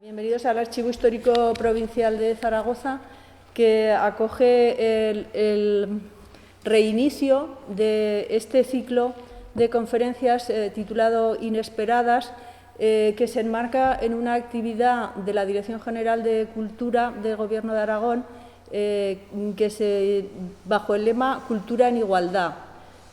Bienvenidos al Archivo Histórico Provincial de Zaragoza, que acoge el reinicio de este ciclo de conferencias titulado Inesperadas, que se enmarca en una actividad de la Dirección General de Cultura del Gobierno de Aragón, bajo el lema Cultura en Igualdad,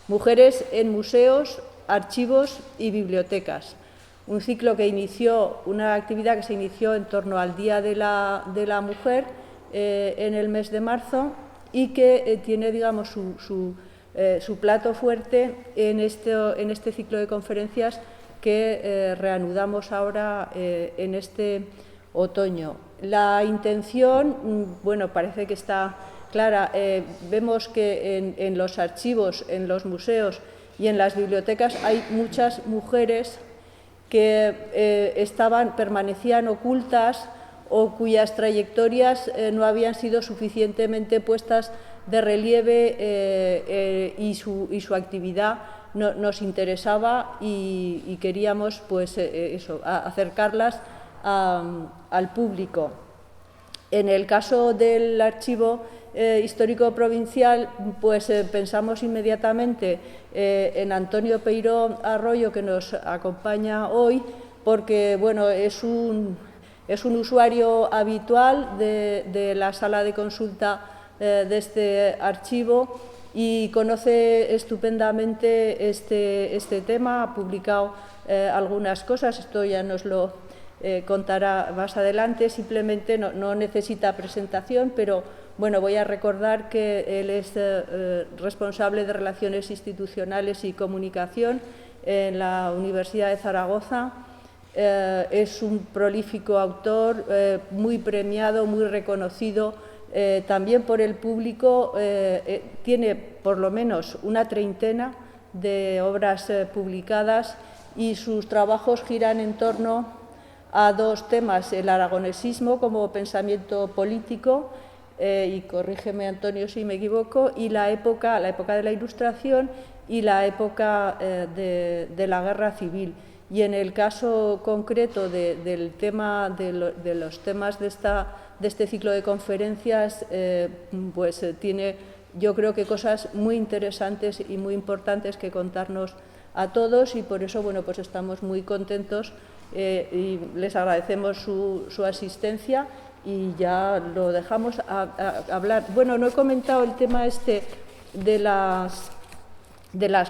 mujeres en museos, archivos y bibliotecas. Un ciclo que inició, una actividad que se inició en torno al Día de la Mujer en el mes de marzo y que tiene, digamos, su plato fuerte en este ciclo de conferencias que reanudamos ahora en este otoño. La intención, bueno, parece que está clara. Vemos que en los archivos, en los museos y en las bibliotecas hay muchas mujeres que permanecían ocultas o cuyas trayectorias no habían sido suficientemente puestas de relieve y su actividad nos interesaba y queríamos pues, acercarlas al público. En el caso del Archivo Histórico Provincial, pues pensamos inmediatamente en Antonio Peiró Arroyo, que nos acompaña hoy, porque bueno, es un usuario habitual de la sala de consulta de este archivo y conoce estupendamente este tema. Ha publicado algunas cosas, esto ya nos lo contará más adelante. Simplemente no necesita presentación, pero bueno, voy a recordar que él es responsable de Relaciones Institucionales y Comunicación en la Universidad de Zaragoza. Es un prolífico autor, muy premiado, muy reconocido también por el público. Tiene por lo menos una treintena de obras publicadas y sus trabajos giran en torno a dos temas: el aragonesismo como pensamiento político, y corrígeme, Antonio, si me equivoco, y la época de la Ilustración y la época de la Guerra Civil. Y en el caso concreto de los temas de este ciclo de conferencias, pues tiene, yo creo que cosas muy interesantes y muy importantes que contarnos a todos, y por eso, bueno, pues estamos muy contentos y les agradecemos su asistencia. Y ya lo dejamos a hablar. Bueno, no he comentado el tema de las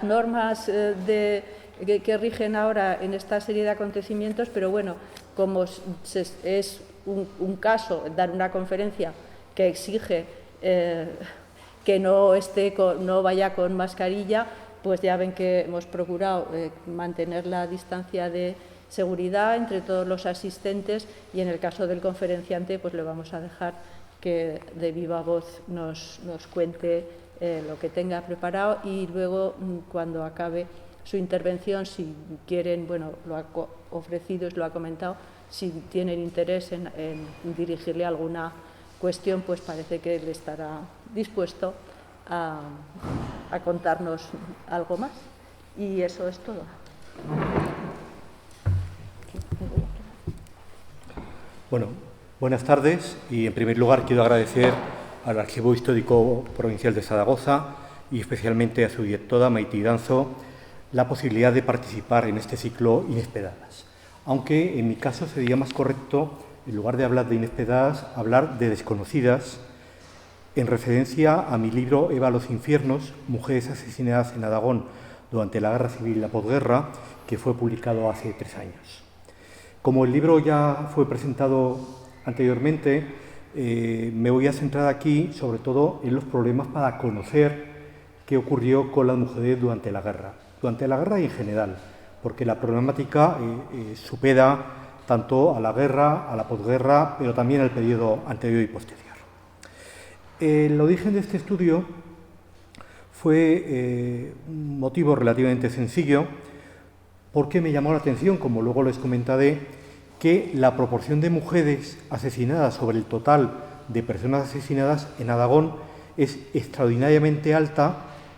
normas que rigen ahora en esta serie de acontecimientos, pero bueno, como es un caso, dar una conferencia que exige que no vaya con mascarilla, pues ya ven que hemos procurado mantener la distancia de seguridad entre todos los asistentes, y en el caso del conferenciante pues le vamos a dejar que de viva voz nos cuente lo que tenga preparado, y luego, cuando acabe su intervención, si quieren, bueno, lo ha ofrecido, lo ha comentado, si tienen interés en dirigirle alguna cuestión, pues parece que él estará dispuesto a contarnos algo más. Y eso es todo. Bueno, buenas tardes, y en primer lugar quiero agradecer al Archivo Histórico Provincial de Zaragoza y especialmente a su directora, Maite Iranzo, la posibilidad de participar en este ciclo Inesperadas. Aunque en mi caso sería más correcto, en lugar de hablar de inesperadas, hablar de desconocidas, en referencia a mi libro Eva a los infiernos, mujeres asesinadas en Aragón durante la Guerra Civil y la posguerra, que fue publicado hace 3 años. Como el libro ya fue presentado anteriormente, me voy a centrar aquí sobre todo en los problemas para conocer qué ocurrió con las mujeres durante la guerra y en general, porque la problemática supera tanto a la guerra, a la posguerra, pero también al periodo anterior y posterior. El origen de este estudio fue un motivo relativamente sencillo, porque me llamó la atención, como luego les comentaré, que la proporción de mujeres asesinadas sobre el total de personas asesinadas en Aragón es extraordinariamente alta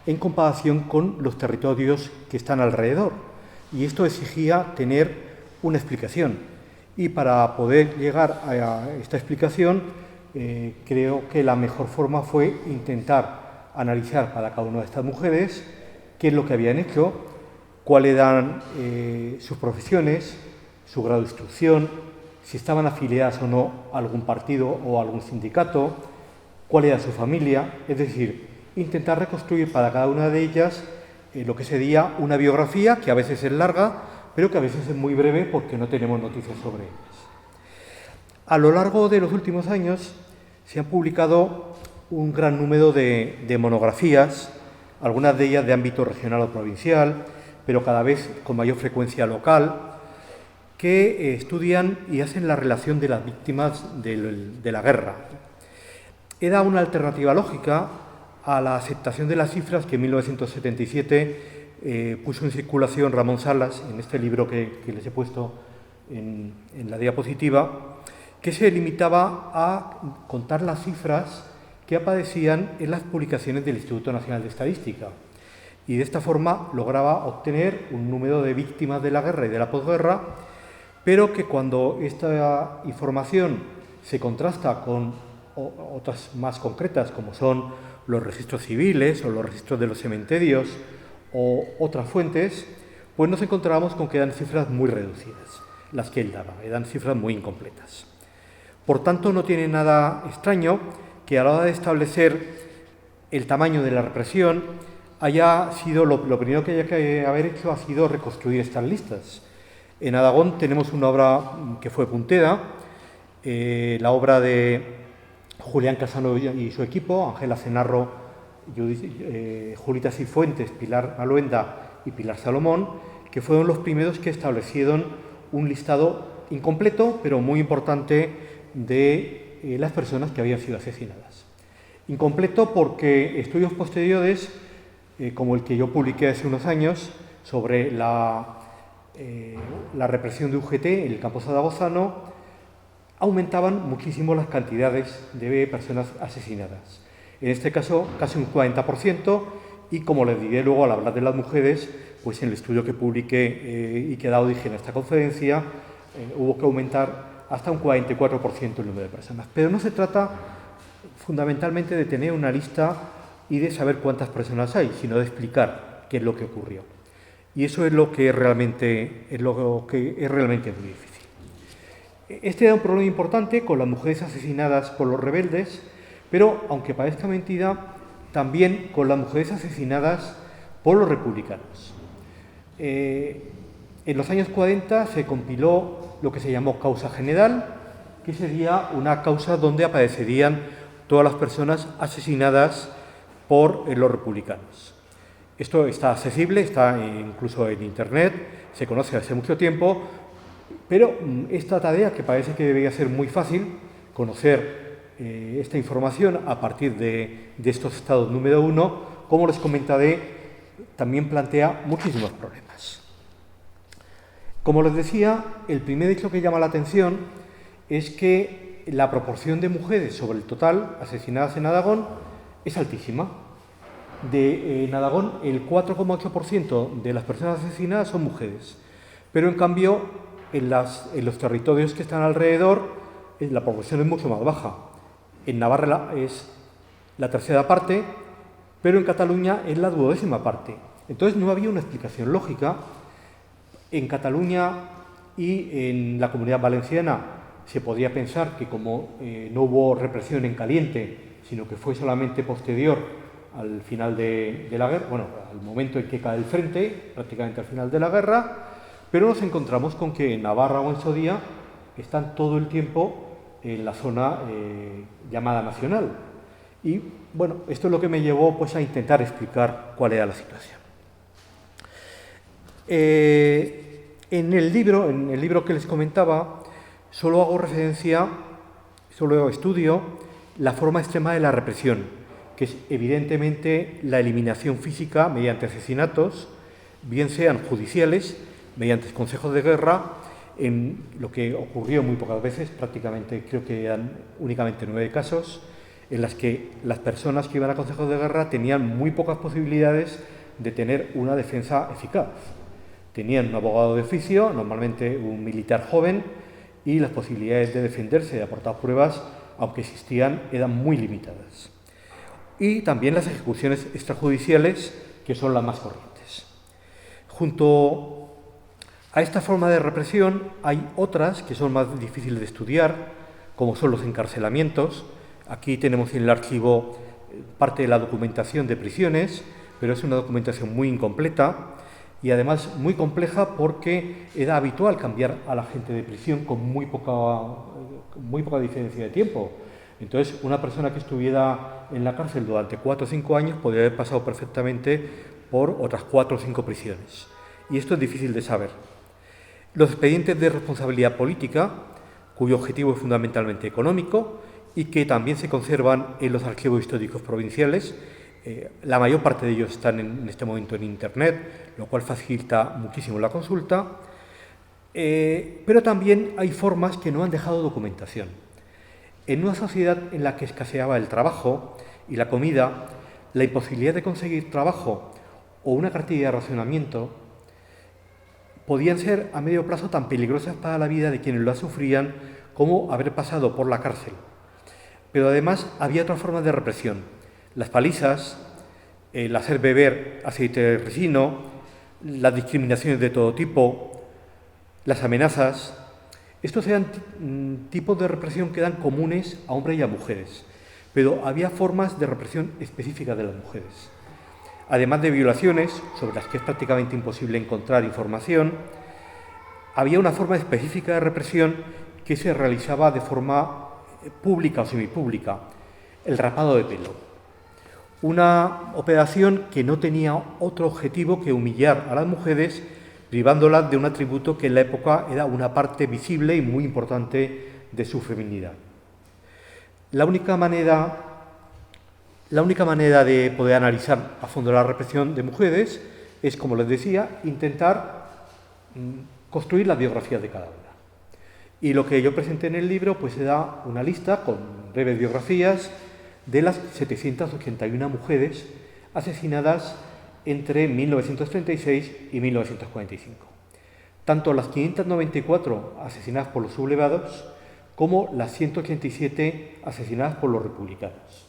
en comparación con los territorios que están alrededor. Y esto exigía tener una explicación. Y para poder llegar a esta explicación, creo que la mejor forma fue intentar analizar para cada una de estas mujeres qué es lo que habían hecho, cuáles eran sus profesiones, su grado de instrucción, si estaban afiliadas o no a algún partido o a algún sindicato, cuál era su familia, es decir, intentar reconstruir para cada una de ellas lo que sería una biografía, que a veces es larga, pero que a veces es muy breve porque no tenemos noticias sobre ellas. A lo largo de los últimos años se han publicado un gran número de monografías, algunas de ellas de ámbito regional o provincial, pero cada vez con mayor frecuencia local, que estudian y hacen la relación de las víctimas de la guerra. Era una alternativa lógica a la aceptación de las cifras que en 1977 puso en circulación Ramón Salas, en este libro que les he puesto en la diapositiva, que se limitaba a contar las cifras que aparecían en las publicaciones del Instituto Nacional de Estadística. Y de esta forma lograba obtener un número de víctimas de la guerra y de la posguerra, pero que cuando esta información se contrasta con otras más concretas, como son los registros civiles o los registros de los cementerios o otras fuentes, pues nos encontrábamos con que eran cifras muy reducidas, las que él daba, eran cifras muy incompletas. Por tanto, no tiene nada extraño que a la hora de establecer el tamaño de la represión haya sido, lo primero que haya que haber hecho ha sido reconstruir estas listas. En Aragón tenemos una obra que fue puntera, la obra de Julián Casano y su equipo, Ángela Cenarro, Julita Cifuentes, Pilar Aluenda y Pilar Salomón, que fueron los primeros que establecieron un listado incompleto, pero muy importante, de las personas que habían sido asesinadas. Incompleto porque estudios posteriores, como el que yo publiqué hace unos años, sobre la represión de UGT en el campo zaragozano, aumentaban muchísimo las cantidades de personas asesinadas. En este caso, casi un 40%, y como les diré luego al hablar de las mujeres, pues en el estudio que publiqué y que da origen a esta conferencia, hubo que aumentar hasta un 44% el número de personas. Pero no se trata fundamentalmente de tener una lista y de saber cuántas personas hay, sino de explicar qué es lo que ocurrió. Y eso es lo que es realmente muy difícil. Este era un problema importante con las mujeres asesinadas por los rebeldes, pero, aunque parezca mentira, también con las mujeres asesinadas por los republicanos. En los años 40 se compiló lo que se llamó causa general, que sería una causa donde aparecerían todas las personas asesinadas por los republicanos. Esto está accesible, está incluso en Internet, se conoce hace mucho tiempo, pero esta tarea, que parece que debería ser muy fácil, conocer esta información a partir de estos estados número 1, como les comentaré, también plantea muchísimos problemas. Como les decía, el primer hecho que llama la atención es que la proporción de mujeres sobre el total asesinadas en Aragón es altísima. En Aragón, el 4,8% de las personas asesinadas son mujeres, pero en cambio en los territorios que están alrededor la proporción es mucho más baja. En Navarra es la tercera parte, pero en Cataluña es la 12ª parte. Entonces no había una explicación lógica. En Cataluña y en la Comunidad Valenciana se podía pensar que como no hubo represión en caliente, sino que fue solamente posterior al final de la guerra, bueno, al momento en que cae el frente, prácticamente al final de la guerra, pero nos encontramos con que en Navarra o en Sodía están todo el tiempo en la zona llamada nacional. Y bueno, esto es lo que me llevó pues a intentar explicar cuál era la situación. En el libro que les comentaba, solo estudio la forma extrema de la represión, que es evidentemente la eliminación física mediante asesinatos, bien sean judiciales, mediante consejos de guerra, en lo que ocurrió muy pocas veces, prácticamente creo que eran únicamente 9 casos, en las que las personas que iban a consejos de guerra tenían muy pocas posibilidades de tener una defensa eficaz. Tenían un abogado de oficio, normalmente un militar joven, y las posibilidades de defenderse, de aportar pruebas, aunque existían, eran muy limitadas. Y también las ejecuciones extrajudiciales, que son las más corrientes. Junto a esta forma de represión hay otras que son más difíciles de estudiar, como son los encarcelamientos. Aquí tenemos en el archivo parte de la documentación de prisiones, pero es una documentación muy incompleta y además muy compleja porque era habitual cambiar a la gente de prisión con muy poca diferencia de tiempo. Entonces, una persona que estuviera en la cárcel durante 4 o 5 años podría haber pasado perfectamente por otras 4 o 5 prisiones. Y esto es difícil de saber. Los expedientes de responsabilidad política, cuyo objetivo es fundamentalmente económico y que también se conservan en los archivos históricos provinciales, la mayor parte de ellos están en este momento en Internet, lo cual facilita muchísimo la consulta, pero también hay formas que no han dejado documentación. En una sociedad en la que escaseaba el trabajo y la comida, la imposibilidad de conseguir trabajo o una cartilla de racionamiento podían ser a medio plazo tan peligrosas para la vida de quienes lo sufrían como haber pasado por la cárcel. Pero además había otras formas de represión: las palizas, el hacer beber aceite de resino, las discriminaciones de todo tipo, las amenazas. Estos eran tipos de represión que eran comunes a hombres y a mujeres, pero había formas de represión específicas de las mujeres. Además de violaciones, sobre las que es prácticamente imposible encontrar información, había una forma específica de represión que se realizaba de forma pública o semipública: el rapado de pelo. Una operación que no tenía otro objetivo que humillar a las mujeres, privándolas de un atributo que en la época era una parte visible y muy importante de su feminidad. La única manera de poder analizar a fondo la represión de mujeres es, como les decía, intentar construir las biografías de cada una. Y lo que yo presenté en el libro pues era una lista con breves biografías de las 781 mujeres asesinadas entre 1936 y 1945. Tanto las 594 asesinadas por los sublevados como las 187 asesinadas por los republicanos.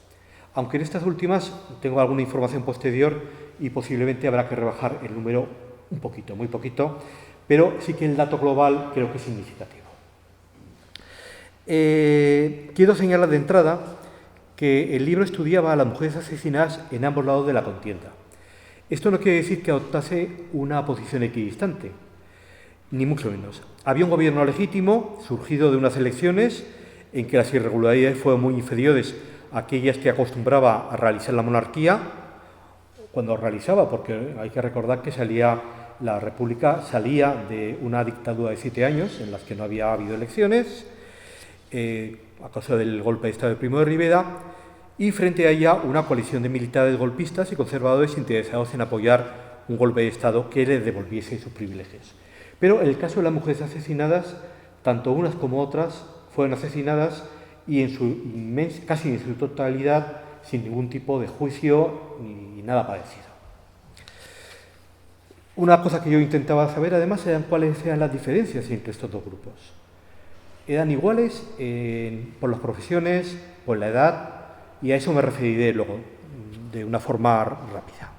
Aunque en estas últimas tengo alguna información posterior y posiblemente habrá que rebajar el número un poquito, muy poquito, pero sí que el dato global creo que es significativo. Quiero señalar de entrada que el libro estudiaba a las mujeres asesinadas en ambos lados de la contienda. Esto no quiere decir que adoptase una posición equidistante, ni mucho menos. Había un gobierno legítimo, surgido de unas elecciones, en que las irregularidades fueron muy inferiores a aquellas que acostumbraba a realizar la monarquía, cuando realizaba, porque hay que recordar que la República salía de una dictadura de 7 años, en las que no había habido elecciones, a causa del golpe de Estado de Primo de Rivera, y frente a ella una coalición de militares golpistas y conservadores interesados en apoyar un golpe de Estado que les devolviese sus privilegios. Pero en el caso de las mujeres asesinadas, tanto unas como otras fueron asesinadas y casi en su totalidad sin ningún tipo de juicio ni nada parecido. Una cosa que yo intentaba saber además eran cuáles eran las diferencias entre estos dos grupos. Eran iguales por las profesiones, por la edad, y a eso me referiré luego de una forma rápida.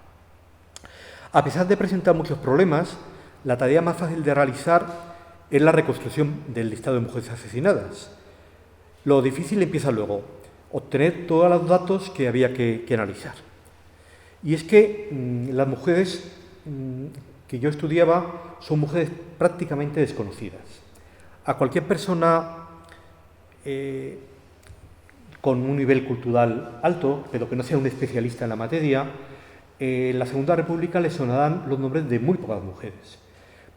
A pesar de presentar muchos problemas, la tarea más fácil de realizar es la reconstrucción del listado de mujeres asesinadas. Lo difícil empieza luego, obtener todos los datos que había que analizar. Y es que las mujeres que yo estudiaba son mujeres prácticamente desconocidas. A cualquier persona con un nivel cultural alto, pero que no sea un especialista en la materia, en la Segunda República le sonarán los nombres de muy pocas mujeres.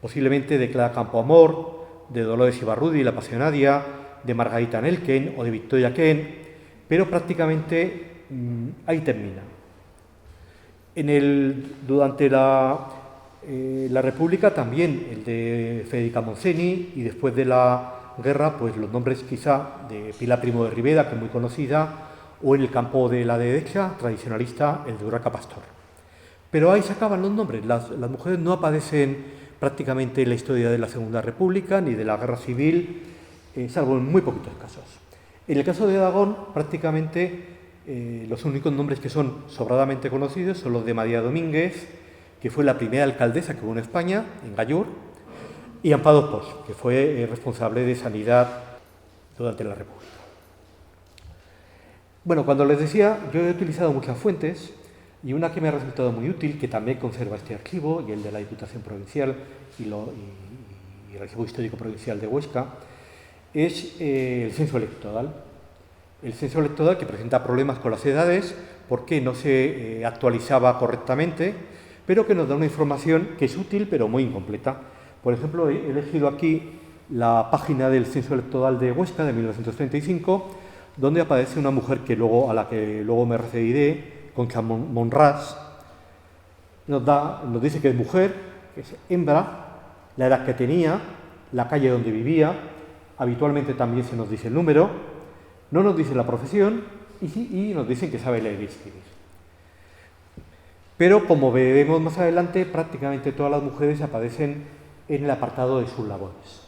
Posiblemente de Clara Campoamor, de Dolores Ibarrudi, la pasionaria, de Margarita Nelken o de Victoria Ken, pero prácticamente ahí termina. Durante la República también el de Federica Montseny, y después de la guerra pues los nombres quizá de Pilar Primo de Rivera, que es muy conocida, o en el campo de la derecha tradicionalista el de Urraca Pastor. Pero ahí se acaban los nombres. Las mujeres no aparecen prácticamente en la historia de la Segunda República ni de la Guerra Civil, salvo en muy poquitos casos. En el caso de Aragón, prácticamente los únicos nombres que son sobradamente conocidos son los de María Domínguez, que fue la primera alcaldesa que hubo en España, en Gallur, y Amparo Pos, que fue responsable de Sanidad durante la República. Bueno, cuando les decía, yo he utilizado muchas fuentes, y una que me ha resultado muy útil, que también conserva este archivo, y el de la Diputación Provincial y el Archivo Histórico Provincial de Huesca, es el censo electoral. El censo electoral que presenta problemas con las edades porque no se actualizaba correctamente, pero que nos da una información que es útil pero muy incompleta. Por ejemplo, he elegido aquí la página del censo electoral de Huesca de 1935, donde aparece una mujer a la que luego me referiré, Concha Monràs. Nos dice que es mujer, que es hembra, la edad que tenía, la calle donde vivía, habitualmente también se nos dice el número, no nos dice la profesión y nos dicen que sabe leer y escribir. Pero, como veremos más adelante, prácticamente todas las mujeres aparecen en el apartado de sus labores,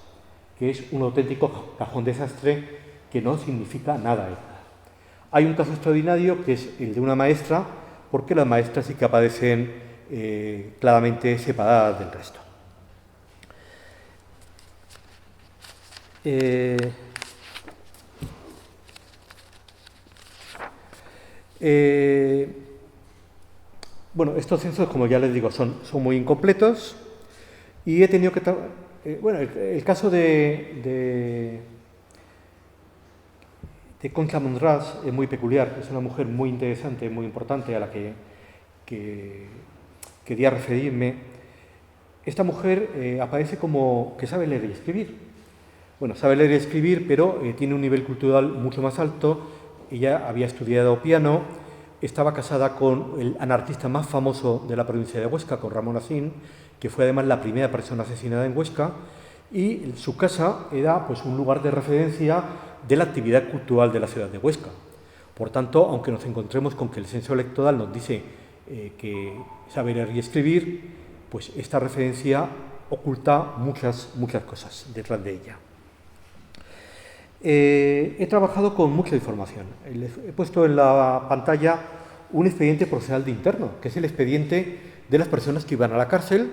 que es un auténtico cajón desastre que no significa nada. Hay un caso extraordinario que es el de una maestra, porque las maestras sí que aparecen claramente separadas del resto. Bueno, estos censos, como ya les digo, son muy incompletos y he tenido que... bueno, el caso de Concha Monràs es muy peculiar, es una mujer muy interesante, muy importante a la que quería referirme. Esta mujer aparece como que sabe leer y escribir. Bueno, sabe leer y escribir, pero tiene un nivel cultural mucho más alto. Ella había estudiado piano, estaba casada con el anarquista más famoso de la provincia de Huesca, con Ramón Acín, que fue además la primera persona asesinada en Huesca, y su casa era pues un lugar de referencia de la actividad cultural de la ciudad de Huesca. Por tanto, aunque nos encontremos con que el censo electoral nos dice que sabe leer y escribir, pues esta referencia oculta muchas cosas detrás de ella. He trabajado con mucha información. He puesto en la pantalla un expediente procesal de interno, que es el expediente de las personas que iban a la cárcel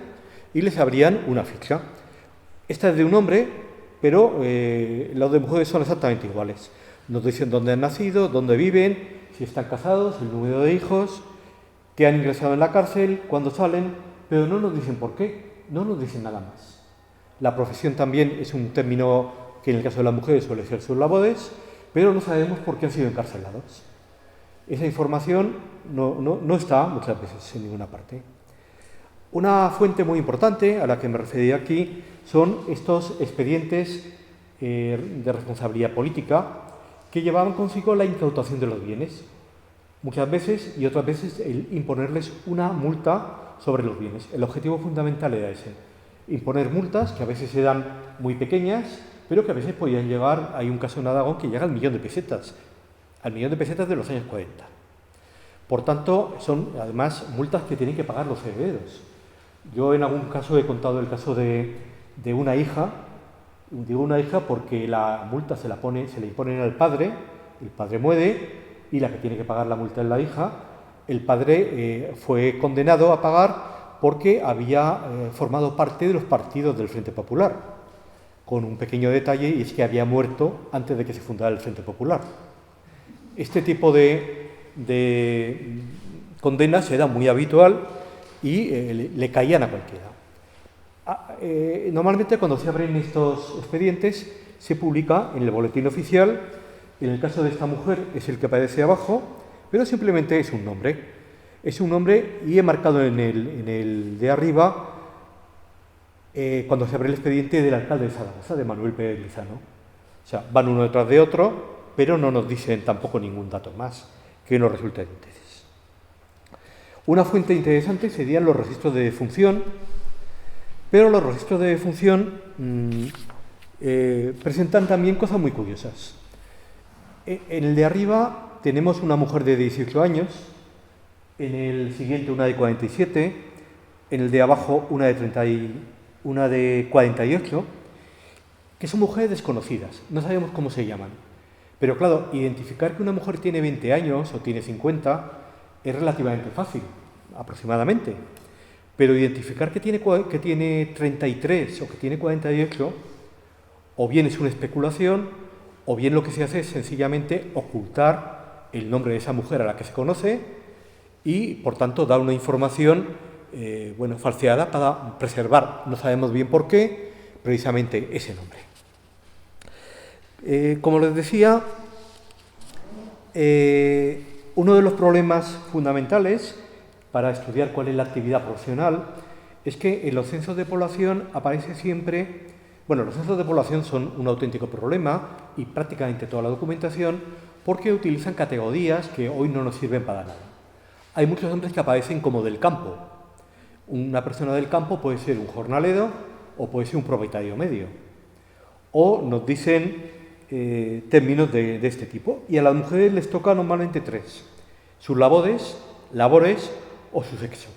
y les abrían una ficha. Esta es de un hombre, pero los de mujeres son exactamente iguales. Nos dicen dónde han nacido, dónde viven, si están casados, el número de hijos, que han ingresado en la cárcel, cuándo salen, pero no nos dicen por qué, no nos dicen nada más. La profesión también es un término que en el caso de las mujeres suele ser sus labores, pero no sabemos por qué han sido encarcelados. Esa información no está muchas veces en ninguna parte. Una fuente muy importante a la que me referí aquí son estos expedientes de responsabilidad política que llevaban consigo la incautación de los bienes. Muchas veces y otras veces el imponerles una multa sobre los bienes. El objetivo fundamental era ese, imponer multas que a veces eran muy pequeñas, pero que a veces podían llegar, hay un caso en Aragón que llega al 1.000.000 de pesetas, al 1.000.000 de pesetas de los años 40. Por tanto, son además multas que tienen que pagar los herederos. Yo en algún caso he contado el caso de una hija, digo una hija porque la multa se le imponen al padre, el padre muere y la que tiene que pagar la multa es la hija. El padre fue condenado a pagar porque había formado parte de los partidos del Frente Popular, con un pequeño detalle, y es que había muerto antes de que se fundara el Frente Popular. Este tipo de condenas era muy habitual y le caían a cualquiera. Normalmente cuando se abren estos expedientes se publica en el boletín oficial. En el caso de esta mujer es el que aparece abajo, pero simplemente es un nombre. Es un nombre y he marcado en el de arriba cuando se abre el expediente del alcalde de Zaragoza, de Manuel Pérez Lizano. O sea, van uno detrás de otro, pero no nos dicen tampoco ningún dato más que nos resulte de interés. Una fuente interesante serían los registros de defunción, pero los registros de defunción presentan también cosas muy curiosas. En el de arriba tenemos una mujer de 18 años, en el siguiente una de 47, en el de abajo una de 48, que son mujeres desconocidas, no sabemos cómo se llaman. Pero claro, identificar que una mujer tiene 20 años o tiene 50 es relativamente fácil, aproximadamente. Pero identificar que tiene 33 o que tiene 48, o bien es una especulación, o bien lo que se hace es sencillamente ocultar el nombre de esa mujer a la que se conoce y, por tanto, dar una información falseada para preservar, no sabemos bien por qué, precisamente ese nombre. Como les decía, uno de los problemas fundamentales para estudiar cuál es la actividad profesional es que en los censos de población aparece siempre, los censos de población son un auténtico problema y prácticamente toda la documentación porque utilizan categorías que hoy no nos sirven para nada. Hay muchos nombres que aparecen como del campo. Una persona del campo puede ser un jornalero o puede ser un propietario medio. O nos dicen términos de este tipo. Y a las mujeres les toca normalmente 3. Sus labores o su sexo.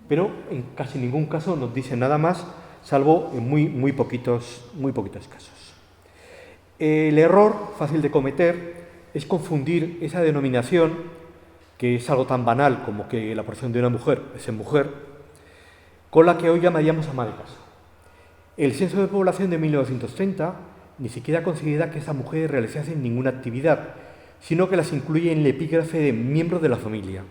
Pero en casi ningún caso nos dicen nada más, salvo en muy poquitos casos. El error fácil de cometer es confundir esa denominación, que es algo tan banal como que la profesión de una mujer es en mujer, con la que hoy llamaríamos ama de casa. El censo de población de 1930 ni siquiera considera que esas mujeres realizasen ninguna actividad, sino que las incluye en el epígrafe de miembros de la familia.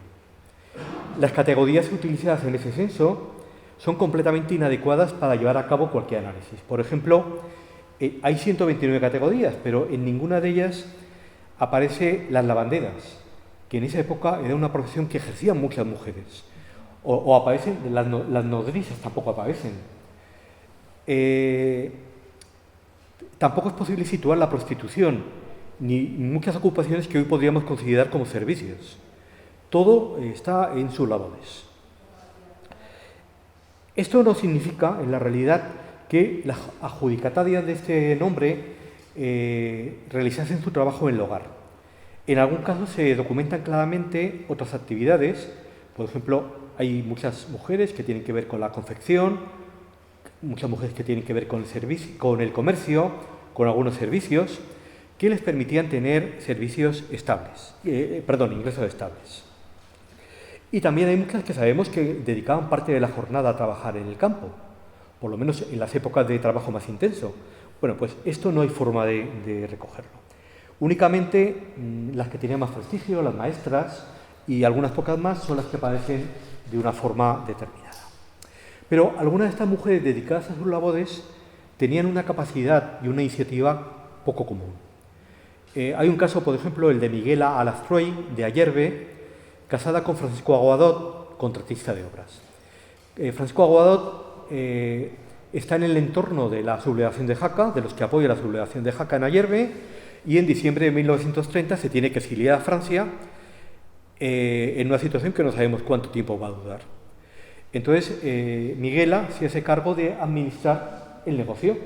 Las categorías utilizadas en ese censo son completamente inadecuadas para llevar a cabo cualquier análisis. Por ejemplo, hay 129 categorías, pero en ninguna de ellas aparece las lavanderas, que en esa época era una profesión que ejercían muchas mujeres. O aparecen, las nodrizas tampoco aparecen. Tampoco es posible situar la prostitución, ni muchas ocupaciones que hoy podríamos considerar como servicios. Todo está en sus labores. Esto no significa, en la realidad, que las adjudicatarias de este nombre realizasen su trabajo en el hogar. En algún caso se documentan claramente otras actividades. Por ejemplo, hay muchas mujeres que tienen que ver con la confección, muchas mujeres que tienen que ver con el comercio, con algunos servicios, que les permitían tener ingresos estables. Y también hay muchas que sabemos que dedicaban parte de la jornada a trabajar en el campo, por lo menos en las épocas de trabajo más intenso. Bueno, pues esto no hay forma de recogerlo. Únicamente las que tenían más prestigio, las maestras y algunas pocas más, son las que aparecen de una forma determinada. Pero algunas de estas mujeres dedicadas a sus labores tenían una capacidad y una iniciativa poco común. Hay un caso, por ejemplo, el de Miguela Alastruey, de Ayerbe, casada con Francisco Aguadot, contratista de obras. Francisco Aguadot está en el entorno de la sublevación de Jaca, de los que apoyan la sublevación de Jaca en Ayerbe, y en diciembre de 1930 se tiene que exiliar a Francia en una situación que no sabemos cuánto tiempo va a durar. Entonces, Miguela se hace cargo de administrar el negocio.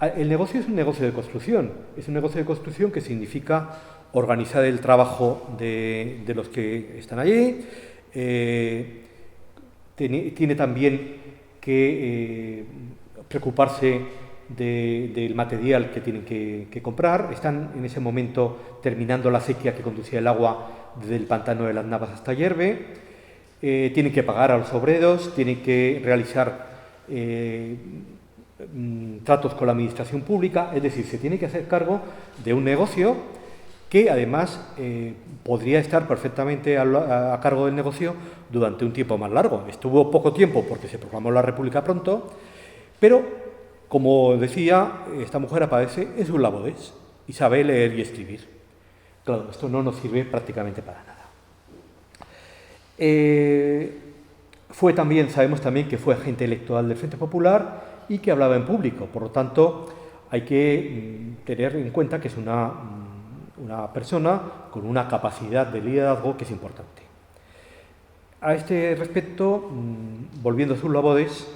El negocio es un negocio de construcción, que significa organizar el trabajo de los que están allí. Tiene también que preocuparse del material que tienen que comprar. Están en ese momento terminando la sequía que conducía el agua desde el pantano de las Navas hasta Ayerbe. Tienen que pagar a los obreros, tienen que realizar tratos con la administración pública, es decir, se tiene que hacer cargo de un negocio que además podría estar perfectamente a cargo del negocio durante un tiempo más largo. Estuvo poco tiempo porque se proclamó la República pronto, pero, como decía, esta mujer aparece en sus labores y sabe leer y escribir. Claro, esto no nos sirve prácticamente para nada. Sabemos también que fue agente electoral del Frente Popular y que hablaba en público. Por lo tanto, hay que tener en cuenta que es una persona con una capacidad de liderazgo que es importante. A este respecto, volviendo a sus labores,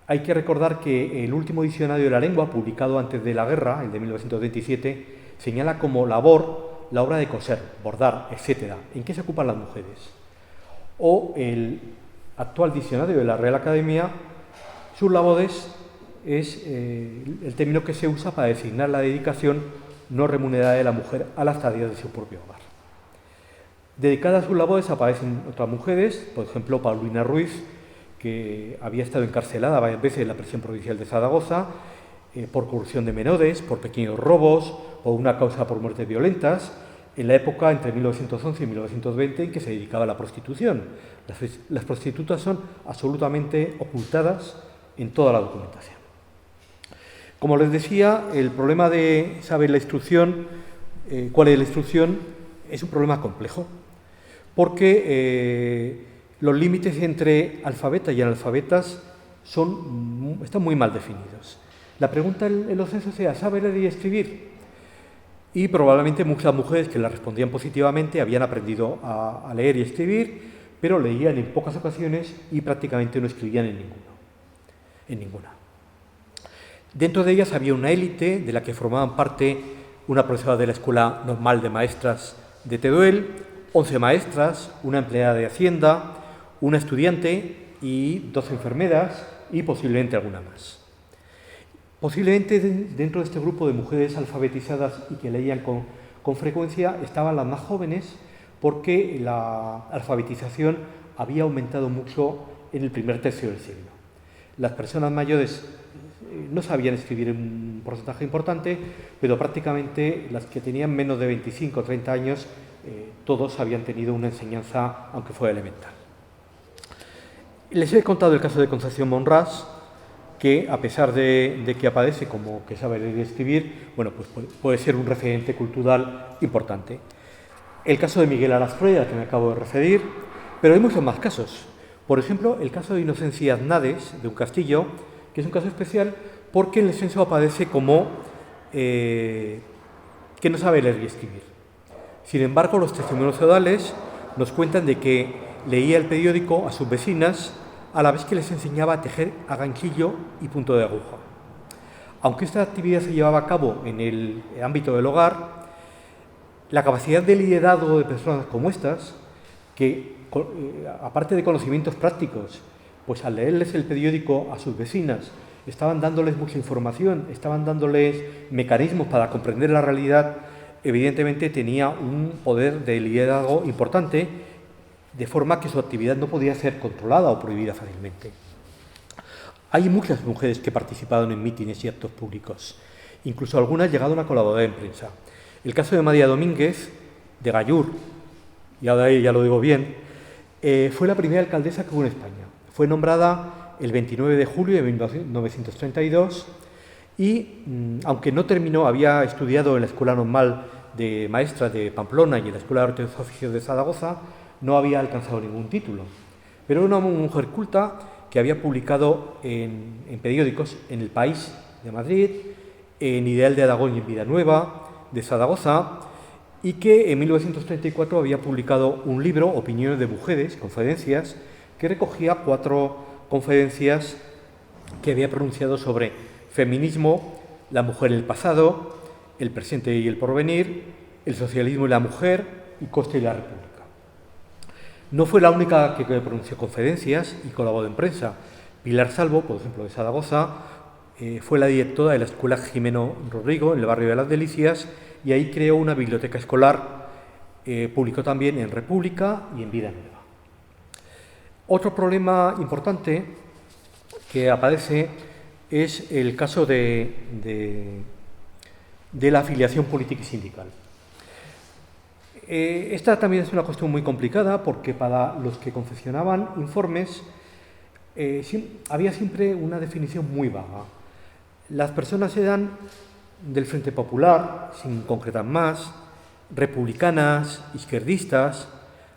hay que recordar que el último diccionario de la lengua, publicado antes de la guerra, el de 1927, señala como labor la obra de coser, bordar, etc. ¿En qué se ocupan las mujeres? O el actual diccionario de la Real Academia, sus labores es el término que se usa para designar la dedicación no remunerada de la mujer a las tareas de su propio hogar. Dedicadas a sus labores aparecen otras mujeres, por ejemplo, Paulina Ruiz, que había estado encarcelada varias veces en la prisión provincial de Zaragoza por corrupción de menores, por pequeños robos o una causa por muertes violentas, en la época entre 1911 y 1920 en que se dedicaba a la prostitución. Las prostitutas son absolutamente ocultadas en toda la documentación. Como les decía, el problema de saber la instrucción, cuál es la instrucción, es un problema complejo, porque los límites entre alfabetas y analfabetas están muy mal definidos. La pregunta en los censos era, ¿sabe leer y escribir? Y probablemente muchas mujeres que la respondían positivamente habían aprendido a leer y escribir, pero leían en pocas ocasiones y prácticamente no escribían en ninguna. Dentro de ellas había una élite de la que formaban parte una profesora de la Escuela Normal de Maestras de Teruel, 11 maestras, una empleada de Hacienda, una estudiante y 12 enfermeras y posiblemente alguna más. Posiblemente dentro de este grupo de mujeres alfabetizadas y que leían con frecuencia estaban las más jóvenes, porque la alfabetización había aumentado mucho en el primer tercio del siglo. Las personas mayores no sabían escribir en un porcentaje importante, pero prácticamente las que tenían menos de 25 o 30 años, todos habían tenido una enseñanza, aunque fuera elemental. Les he contado el caso de Concepción Monràs, que a pesar de que aparece como que sabe leer y escribir, bueno, pues puede ser un referente cultural importante. El caso de Miguel Alasfreda, al que me acabo de referir, pero hay muchos más casos. Por ejemplo, el caso de Inocencia Aznades, de un castillo, que es un caso especial porque en el censo aparece como que no sabe leer y escribir. Sin embargo, los testimonios feudales nos cuentan de que leía el periódico a sus vecinas a la vez que les enseñaba a tejer a ganchillo y punto de aguja. Aunque esta actividad se llevaba a cabo en el ámbito del hogar, la capacidad de liderazgo de personas como estas, que aparte de conocimientos prácticos, pues al leerles el periódico a sus vecinas, estaban dándoles mucha información, estaban dándoles mecanismos para comprender la realidad, evidentemente tenía un poder de liderazgo importante, de forma que su actividad no podía ser controlada o prohibida fácilmente. Hay muchas mujeres que participaron en mítines y actos públicos, incluso algunas llegaron a colaborar en prensa. El caso de María Domínguez, de Gallur, y ahora ya lo digo bien, fue la primera alcaldesa que hubo en España. Fue nombrada el 29 de julio de 1932 y, aunque no terminó, había estudiado en la Escuela Normal de Maestras de Pamplona y en la Escuela de Artes y Oficios de Zaragoza, no había alcanzado ningún título. Pero era una mujer culta que había publicado en periódicos en El País de Madrid, en Ideal de Aragón y en Vida Nueva de Zaragoza, y que en 1934 había publicado un libro, Opiniones de Mujeres, conferencias, que recogía 4 conferencias que había pronunciado sobre feminismo, la mujer en el pasado, el presente y el porvenir, el socialismo y la mujer y Costa y la República. No fue la única que pronunció conferencias y colaboró en prensa. Pilar Salvo, por ejemplo, de Zaragoza, fue la directora de la Escuela Jimeno Rodrigo, en el barrio de Las Delicias, y ahí creó una biblioteca escolar. Publicó también en República y en Vida Nueva. Otro problema importante que aparece es el caso de la afiliación política y sindical. Esta también es una cuestión muy complicada porque para los que confeccionaban informes había siempre una definición muy vaga. Las personas eran del Frente Popular, sin concretar más, republicanas, izquierdistas,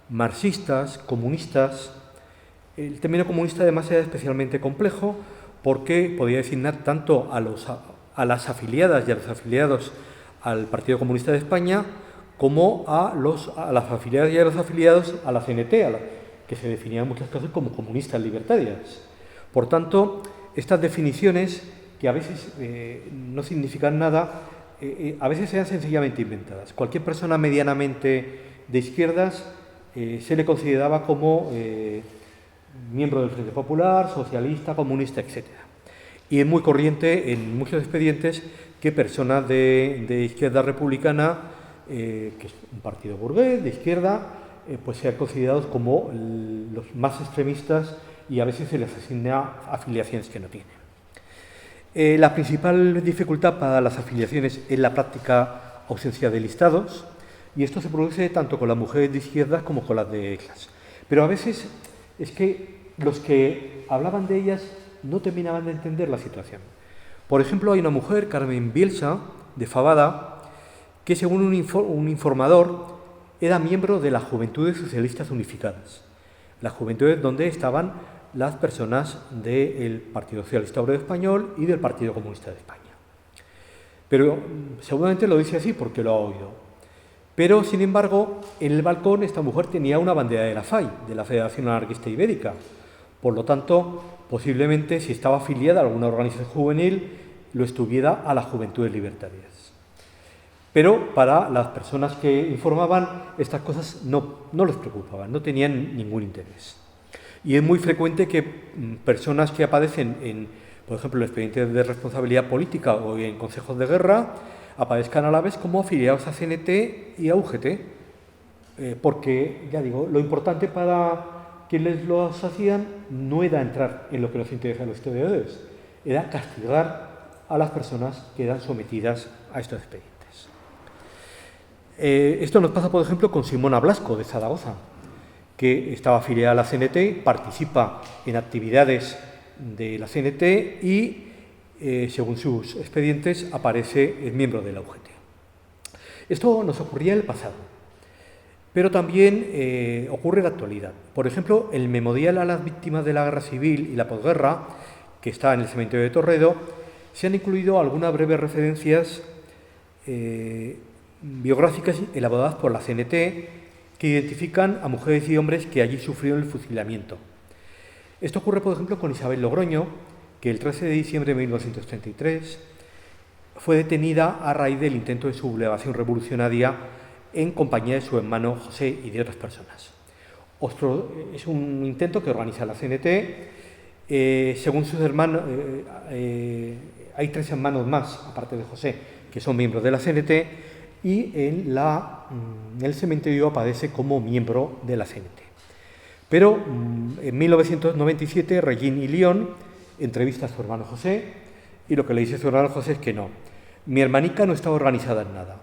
marxistas, comunistas. El término comunista además era especialmente complejo porque podía designar tanto a las afiliadas y a los afiliados al Partido Comunista de España como a las afiliadas y a los afiliados a la CNT, que se definían en muchos casos como comunistas libertarias. Por tanto, estas definiciones, que a veces no significan nada, a veces eran sencillamente inventadas. Cualquier persona medianamente de izquierdas se le consideraba como miembro del Frente Popular, socialista, comunista, etc. Y es muy corriente en muchos expedientes que personas de izquierda republicana, que es un partido burgués, de izquierda, pues sean considerados como los más extremistas y a veces se les asigna afiliaciones que no tienen. La principal dificultad para las afiliaciones es la práctica ausencia de listados, y esto se produce tanto con las mujeres de izquierda como con las de derechas. Pero a veces es que los que hablaban de ellas no terminaban de entender la situación. Por ejemplo, hay una mujer, Carmen Bielsa, de Fabada, que según un informador era miembro de las Juventudes Socialistas Unificadas, las juventudes donde estaban las personas del Partido Socialista Obrero Español y del Partido Comunista de España. Pero seguramente lo dice así porque lo ha oído. Pero, sin embargo, en el balcón esta mujer tenía una bandera de la FAI, de la Federación Anarquista Ibérica. Por lo tanto, posiblemente, si estaba afiliada a alguna organización juvenil, lo estuviera a las Juventudes Libertarias. Pero para las personas que informaban, estas cosas no les preocupaban, no tenían ningún interés. Y es muy frecuente que personas que aparecen por ejemplo, en expedientes de responsabilidad política o en consejos de guerra, aparezcan a la vez como afiliados a CNT y a UGT, porque, ya digo, lo importante para quienes los hacían no era entrar en lo que nos interesa a los historiadores, era castigar a las personas que eran sometidas a estos expedientes. Esto nos pasa, por ejemplo, con Simona Blasco, de Zaragoza, que estaba afiliada a la CNT, participa en actividades de la CNT y, según sus expedientes, aparece el miembro de la UGT. Esto nos ocurría en el pasado, pero también ocurre en la actualidad. Por ejemplo, el memorial a las víctimas de la guerra civil y la posguerra, que está en el cementerio de Torredo, se han incluido algunas breves referencias biográficas elaboradas por la CNT que identifican a mujeres y hombres que allí sufrieron el fusilamiento. Esto ocurre, por ejemplo, con Isabel Logroño, que el 13 de diciembre de 1933 fue detenida a raíz del intento de sublevación revolucionaria en compañía de su hermano José y de otras personas. Es un intento que organiza la CNT. Según sus hermanos, hay 3 hermanos más, aparte de José, que son miembros de la CNT, y en el cementerio aparece como miembro de la CNT. Pero en 1997, Regín y León entrevista a su hermano José, y lo que le dice su hermano José es que no. Mi hermanica no estaba organizada en nada,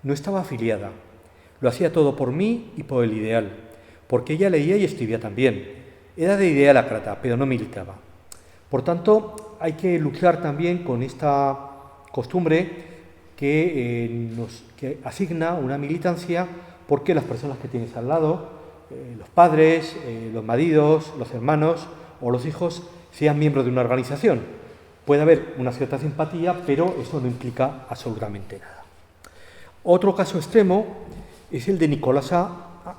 no estaba afiliada, lo hacía todo por mí y por el ideal, porque ella leía y escribía también. Era de ideácrata, pero no militaba. Por tanto, hay que luchar también con esta costumbre que asigna una militancia porque las personas que tienes al lado, los padres, los maridos, los hermanos o los hijos, sean miembros de una organización. Puede haber una cierta simpatía, pero eso no implica absolutamente nada. Otro caso extremo es el de Nicolasa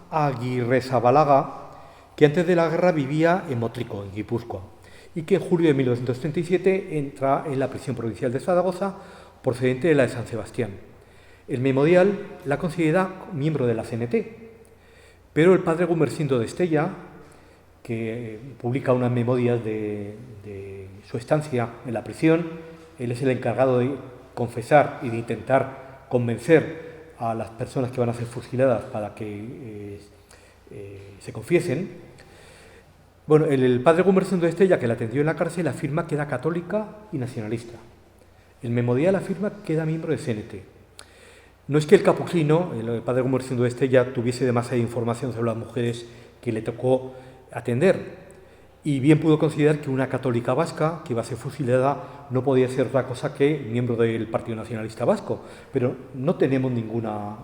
Aguirrezabalaga, que antes de la guerra vivía en Motrico, en Guipúzcoa, y que en julio de 1937 entra en la prisión provincial de Zaragoza, procedente de la de San Sebastián. El memorial la considera miembro de la CNT, pero el padre Gumersindo de Estella, que publica unas memorias de su estancia en la prisión, él es el encargado de confesar y de intentar convencer a las personas que van a ser fusiladas para que se confiesen. Bueno, el padre Gumersindo de Estella, que la atendió en la cárcel, afirma que era católica y nacionalista. El memorial afirma que era miembro de CNT. No es que el capuchino, el padre Gumersindo de Estella, tuviese demasiada información sobre las mujeres que le tocó atender, y bien pudo considerar que una católica vasca que iba a ser fusilada no podía ser otra cosa que miembro del Partido Nacionalista Vasco, pero no tenemos ninguna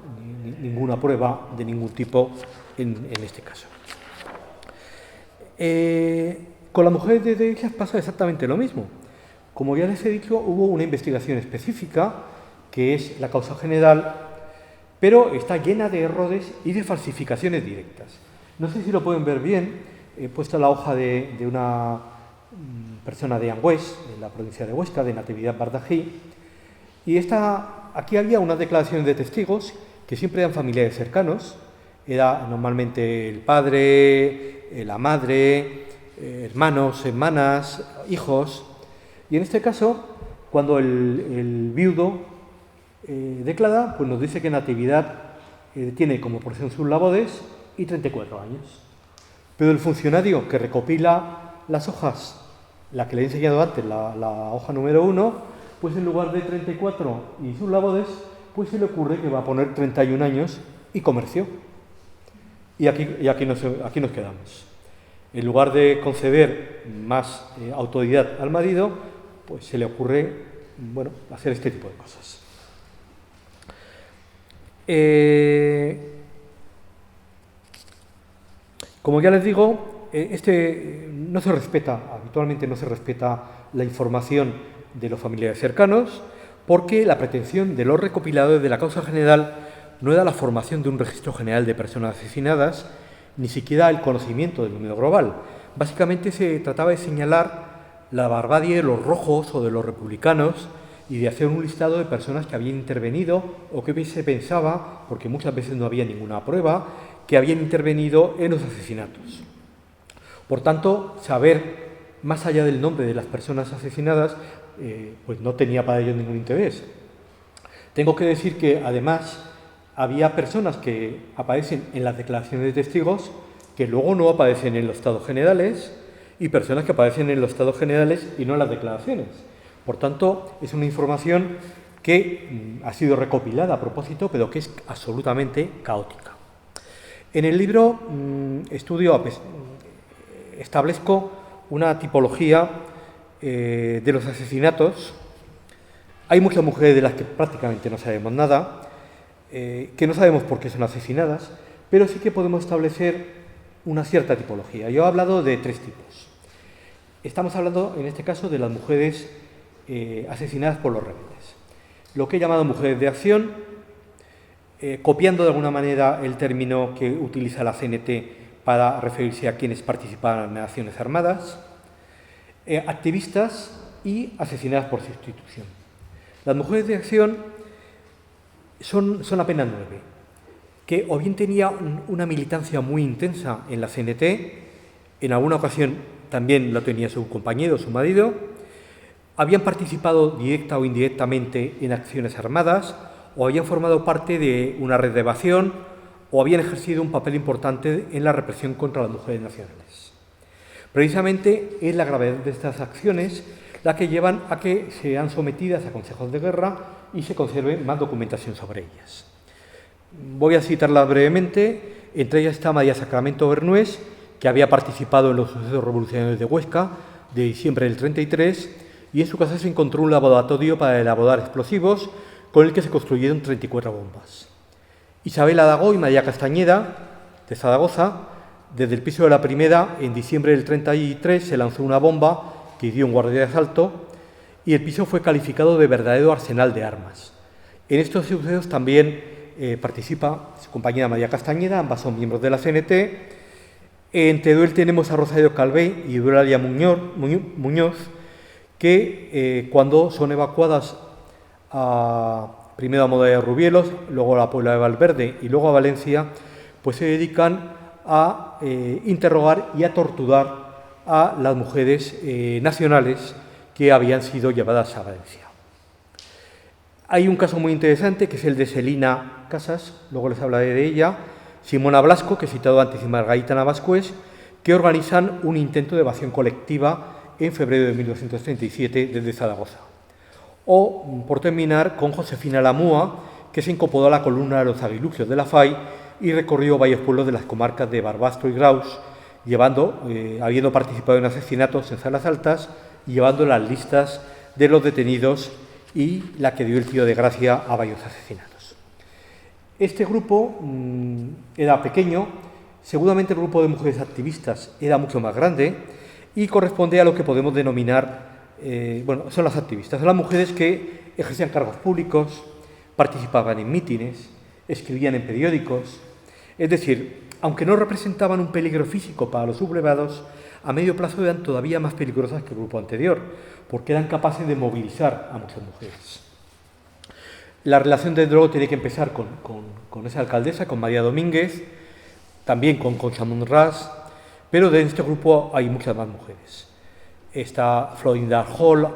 prueba de ningún tipo en este caso. Con las mujeres de derechas pasa exactamente lo mismo. Como ya les he dicho, hubo una investigación específica, que es la causa general, pero está llena de errores y de falsificaciones directas. No sé si lo pueden ver bien. He puesto la hoja de una persona de Angüés, en la provincia de Huesca, de Natividad Bardají, y aquí había unas declaraciones de testigos que siempre eran familiares cercanos. Era normalmente el padre, la madre, hermanos, hermanas, hijos, Y en este caso, cuando el viudo declara, pues nos dice que Natividad tiene como porción sus labodes y 34 años. Pero el funcionario que recopila las hojas, la que le he enseñado antes, la hoja número 1, pues en lugar de 34 y sus labodes, pues se le ocurre que va a poner 31 años y comercio. Y aquí nos quedamos. En lugar de conceder más autoridad al marido, pues se le ocurre, bueno, hacer este tipo de cosas. Como ya les digo, no se respeta, habitualmente no se respeta la información de los familiares cercanos, porque la pretensión de los recopiladores de la causa general no era la formación de un registro general de personas asesinadas, ni siquiera el conocimiento del número global. Básicamente se trataba de señalar la barbarie de los rojos o de los republicanos y de hacer un listado de personas que habían intervenido o que se pensaba, porque muchas veces no había ninguna prueba, que habían intervenido en los asesinatos. Por tanto, saber más allá del nombre de las personas asesinadas, pues no tenía para ellos ningún interés. Tengo que decir que, además, había personas que aparecen en las declaraciones de testigos que luego no aparecen en los estados generales y personas que aparecen en los estados generales y no en las declaraciones. Por tanto, es una información que ha sido recopilada a propósito, pero que es absolutamente caótica. En el libro establezco una tipología de los asesinatos. Hay muchas mujeres de las que prácticamente no sabemos nada, que no sabemos por qué son asesinadas, pero sí que podemos establecer una cierta tipología. Yo he hablado de 3 tipos. Estamos hablando, en este caso, de las mujeres asesinadas por los rebeldes. Lo que he llamado mujeres de acción, copiando de alguna manera el término que utiliza la CNT para referirse a quienes participaban en acciones armadas, activistas y asesinadas por sustitución. Las mujeres de acción son apenas 9, que o bien tenían una militancia muy intensa en la CNT, en alguna ocasión también lo tenía su compañero, su marido, habían participado directa o indirectamente en acciones armadas, o habían formado parte de una red de evasión, o habían ejercido un papel importante en la represión contra las mujeres nacionales. Precisamente es la gravedad de estas acciones la que llevan a que sean sometidas a consejos de guerra y se conserve más documentación sobre ellas. Voy a citarlas brevemente. Entre ellas está María Sacramento Bernués, que había participado en los sucesos revolucionarios de Huesca de diciembre del 33, y en su casa se encontró un laboratorio para elaborar explosivos con el que se construyeron 34 bombas. Isabel Adagó y María Castañeda, de Zaragoza, desde el piso de la primera, en diciembre del 33, se lanzó una bomba que hirió un guardia de asalto y el piso fue calificado de verdadero arsenal de armas. En estos sucesos también participa su compañera María Castañeda, ambas son miembros de la CNT. En Teruel tenemos a Rosario Calvé y Eulalia Muñoz, que cuando son evacuadas primero a Moda de Rubielos, luego a la Puebla de Valverde y luego a Valencia, pues se dedican a interrogar y a torturar a las mujeres nacionales que habían sido llevadas a Valencia. Hay un caso muy interesante que es el de Selina Casas, luego les hablaré de ella, Simona Blasco, que he citado antes, y Margarita Navascués, que organizan un intento de evasión colectiva en febrero de 1937 desde Zaragoza. O, por terminar, con Josefina Lamúa, que se incorporó a la columna de los aguiluchos de la FAI y recorrió varios pueblos de las comarcas de Barbastro y Graus, habiendo participado en asesinatos en Salas Altas y llevando las listas de los detenidos y la que dio el tiro de gracia a varios asesinatos. Este grupo era pequeño, seguramente el grupo de mujeres activistas era mucho más grande y corresponde a lo que podemos denominar, son las activistas, son las mujeres que ejercían cargos públicos, participaban en mítines, escribían en periódicos, es decir, aunque no representaban un peligro físico para los sublevados, a medio plazo eran todavía más peligrosas que el grupo anterior, porque eran capaces de movilizar a muchas mujeres. La relación de droga tiene que empezar con esa alcaldesa, con María Domínguez, también con Concha Monras, pero de este grupo hay muchas más mujeres. Está Florinda Hall,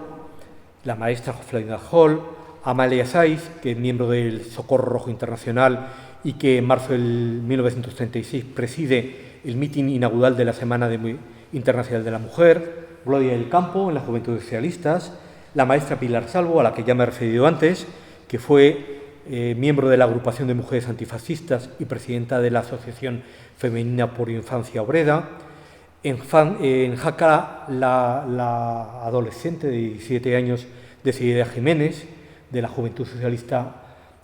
la maestra Josefina Hall, Amalia Saiz, que es miembro del Socorro Rojo Internacional y que en marzo del 1936 preside el mitin inaugural de la Semana Internacional de la Mujer, Gloria del Campo en las Juventudes Socialistas, la maestra Pilar Salvo, a la que ya me he referido antes, que fue miembro de la Agrupación de Mujeres Antifascistas y presidenta de la Asociación Femenina por Infancia Obrera. En Jaca, la adolescente de 17 años, Desideria Jiménez, de la Juventud Socialista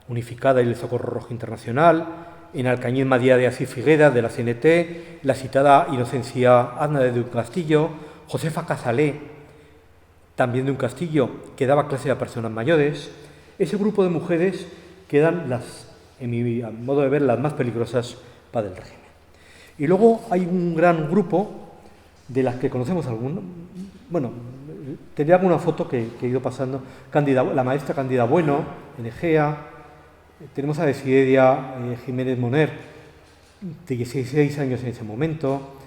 Unificada y el Socorro Rojo Internacional. En Alcañiz, María de Asís Figueras, de la CNT, la citada Inocencia Azna de un Castillo, Josefa Casalé, también de un Castillo, que daba clase a personas mayores. Ese grupo de mujeres que eran en mi modo de ver, las más peligrosas para el régimen. Y luego hay un gran grupo de las que conocemos algunos. Bueno, tendría alguna foto que he ido pasando. La maestra Cándida Bueno, en Egea. Tenemos a Desideria Jiménez Moner, de 16 años en ese momento.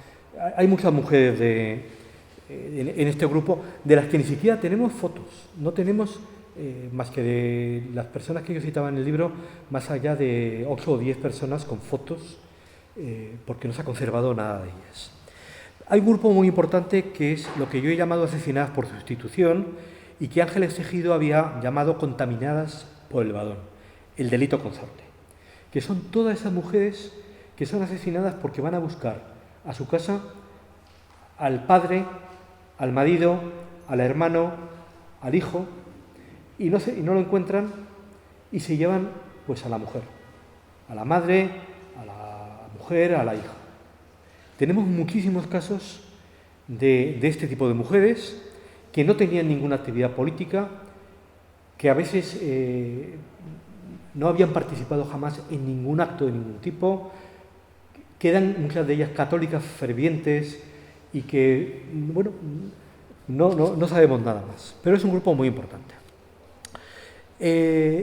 Hay muchas mujeres en este grupo de las que ni siquiera tenemos fotos. No tenemos más que de las personas que yo citaba en el libro, más allá de 8 o 10 personas con fotos, porque no se ha conservado nada de ellas. Hay un grupo muy importante que es lo que yo he llamado asesinadas por sustitución y que Ángeles Tejido había llamado contaminadas por el Badón, el delito consorte, que son todas esas mujeres que son asesinadas porque van a buscar a su casa al padre, al marido, al hermano, al hijo, y no lo encuentran y se llevan pues a la mujer, a la madre, a la mujer, a la hija. Tenemos muchísimos casos de este tipo de mujeres que no tenían ninguna actividad política, que a veces no habían participado jamás en ningún acto de ningún tipo, que eran muchas de ellas católicas fervientes y que, bueno, no sabemos nada más, pero es un grupo muy importante.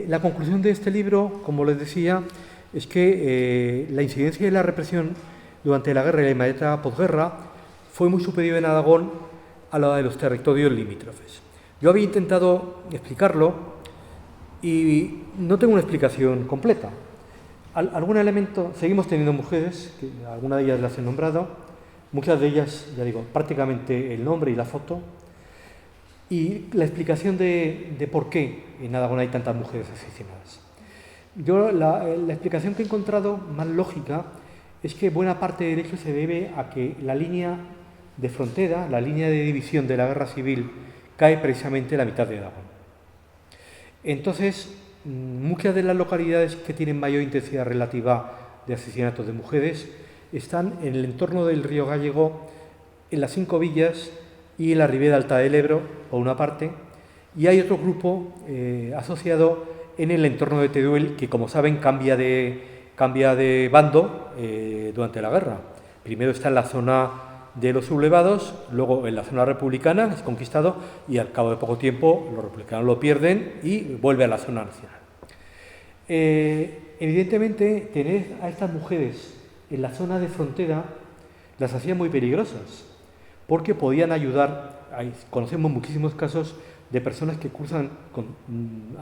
La conclusión de este libro, como les decía, es que la incidencia de la represión durante la guerra y la inmediata posguerra fue muy superior en Aragón a la de los territorios limítrofes. Yo había intentado explicarlo y no tengo una explicación completa. Algún elemento, seguimos teniendo mujeres, que algunas de ellas las he nombrado, muchas de ellas, ya digo, prácticamente el nombre y la foto, y la explicación de por qué en Aragón hay tantas mujeres asesinadas. Yo la explicación que he encontrado más lógica es que buena parte del hecho se debe a que la línea de frontera, la línea de división de la guerra civil, cae precisamente en la mitad de Aragón. Entonces, muchas de las localidades que tienen mayor intensidad relativa de asesinatos de mujeres están en el entorno del río Gállego, en las 5 villas y en la ribera alta del Ebro, por una parte, y hay otro grupo asociado en el entorno de Teruel, que, como saben, cambia de bando durante la guerra. Primero está en la zona de los sublevados, luego en la zona republicana, es conquistado, y al cabo de poco tiempo los republicanos lo pierden y vuelve a la zona nacional. Evidentemente, tener a estas mujeres en la zona de frontera las hacía muy peligrosas, porque podían ayudar. Conocemos muchísimos casos de personas que cruzan con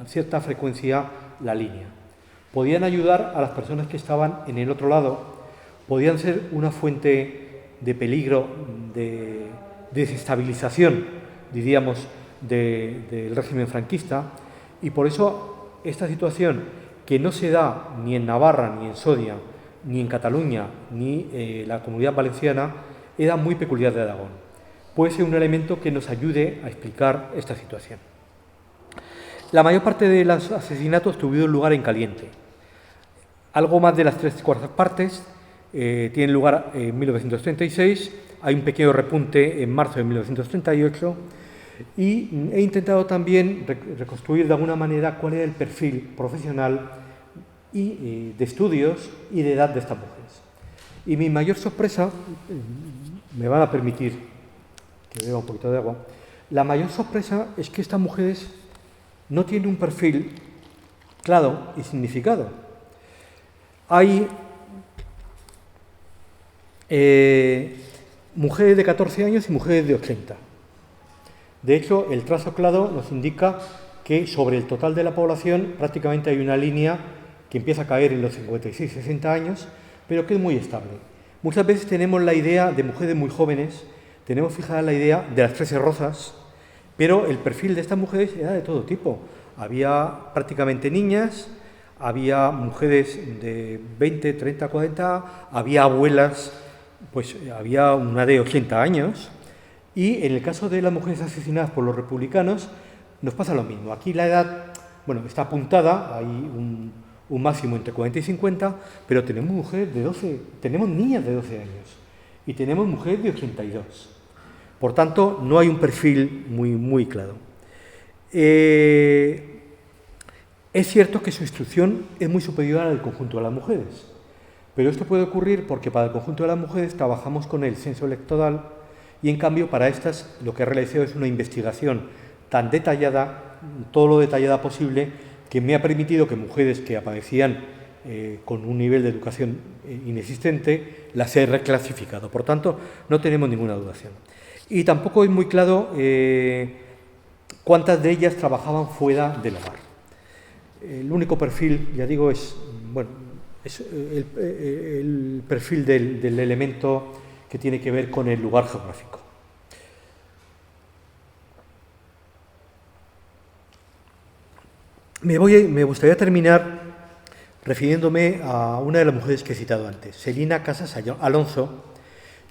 cierta frecuencia la línea. Podían ayudar a las personas que estaban en el otro lado, podían ser una fuente de peligro, de desestabilización, diríamos, del régimen franquista, y por eso esta situación, que no se da ni en Navarra, ni en Soria, ni en Cataluña, ni en la Comunidad Valenciana, era muy peculiar de Aragón. Puede ser un elemento que nos ayude a explicar esta situación. La mayor parte de los asesinatos tuvieron lugar en caliente. Algo más de las 3/4 partes tienen lugar en 1936, hay un pequeño repunte en marzo de 1938 y he intentado también reconstruir de alguna manera cuál era el perfil profesional y de estudios y de edad de estas mujeres. Y mi mayor sorpresa, me van a permitir que beba un poquito de agua, la mayor sorpresa es que estas mujeres no tienen un perfil claro y significado. Hay mujeres de 14 años y mujeres de 80. De hecho, el trazo clado nos indica que sobre el total de la población prácticamente hay una línea que empieza a caer en los 56-60 años, pero que es muy estable. Muchas veces tenemos la idea de mujeres muy jóvenes, tenemos fijada la idea de las 13 rozas, pero el perfil de estas mujeres era de todo tipo. Había prácticamente niñas, había mujeres de 20, 30, 40, había abuelas, pues había una de 80 años, y en el caso de las mujeres asesinadas por los republicanos nos pasa lo mismo. Aquí la edad, bueno, está apuntada, hay un máximo entre 40 y 50, pero tenemos mujeres de 12, tenemos niñas de 12 años y tenemos mujeres de 82. Por tanto, no hay un perfil muy claro. Es cierto que su instrucción es muy superior al del conjunto de las mujeres, pero esto puede ocurrir porque para el conjunto de las mujeres trabajamos con el censo electoral y en cambio para estas lo que he realizado es una investigación tan detallada, todo lo detallada posible, que me ha permitido que mujeres que aparecían con un nivel de educación inexistente las he reclasificado. Por tanto, no tenemos ninguna dudación. Y tampoco es muy claro cuántas de ellas trabajaban fuera del hogar. El único perfil, ya digo, es el perfil del elemento que tiene que ver con el lugar geográfico. Me gustaría terminar refiriéndome a una de las mujeres que he citado antes, Celina Casas Alonso,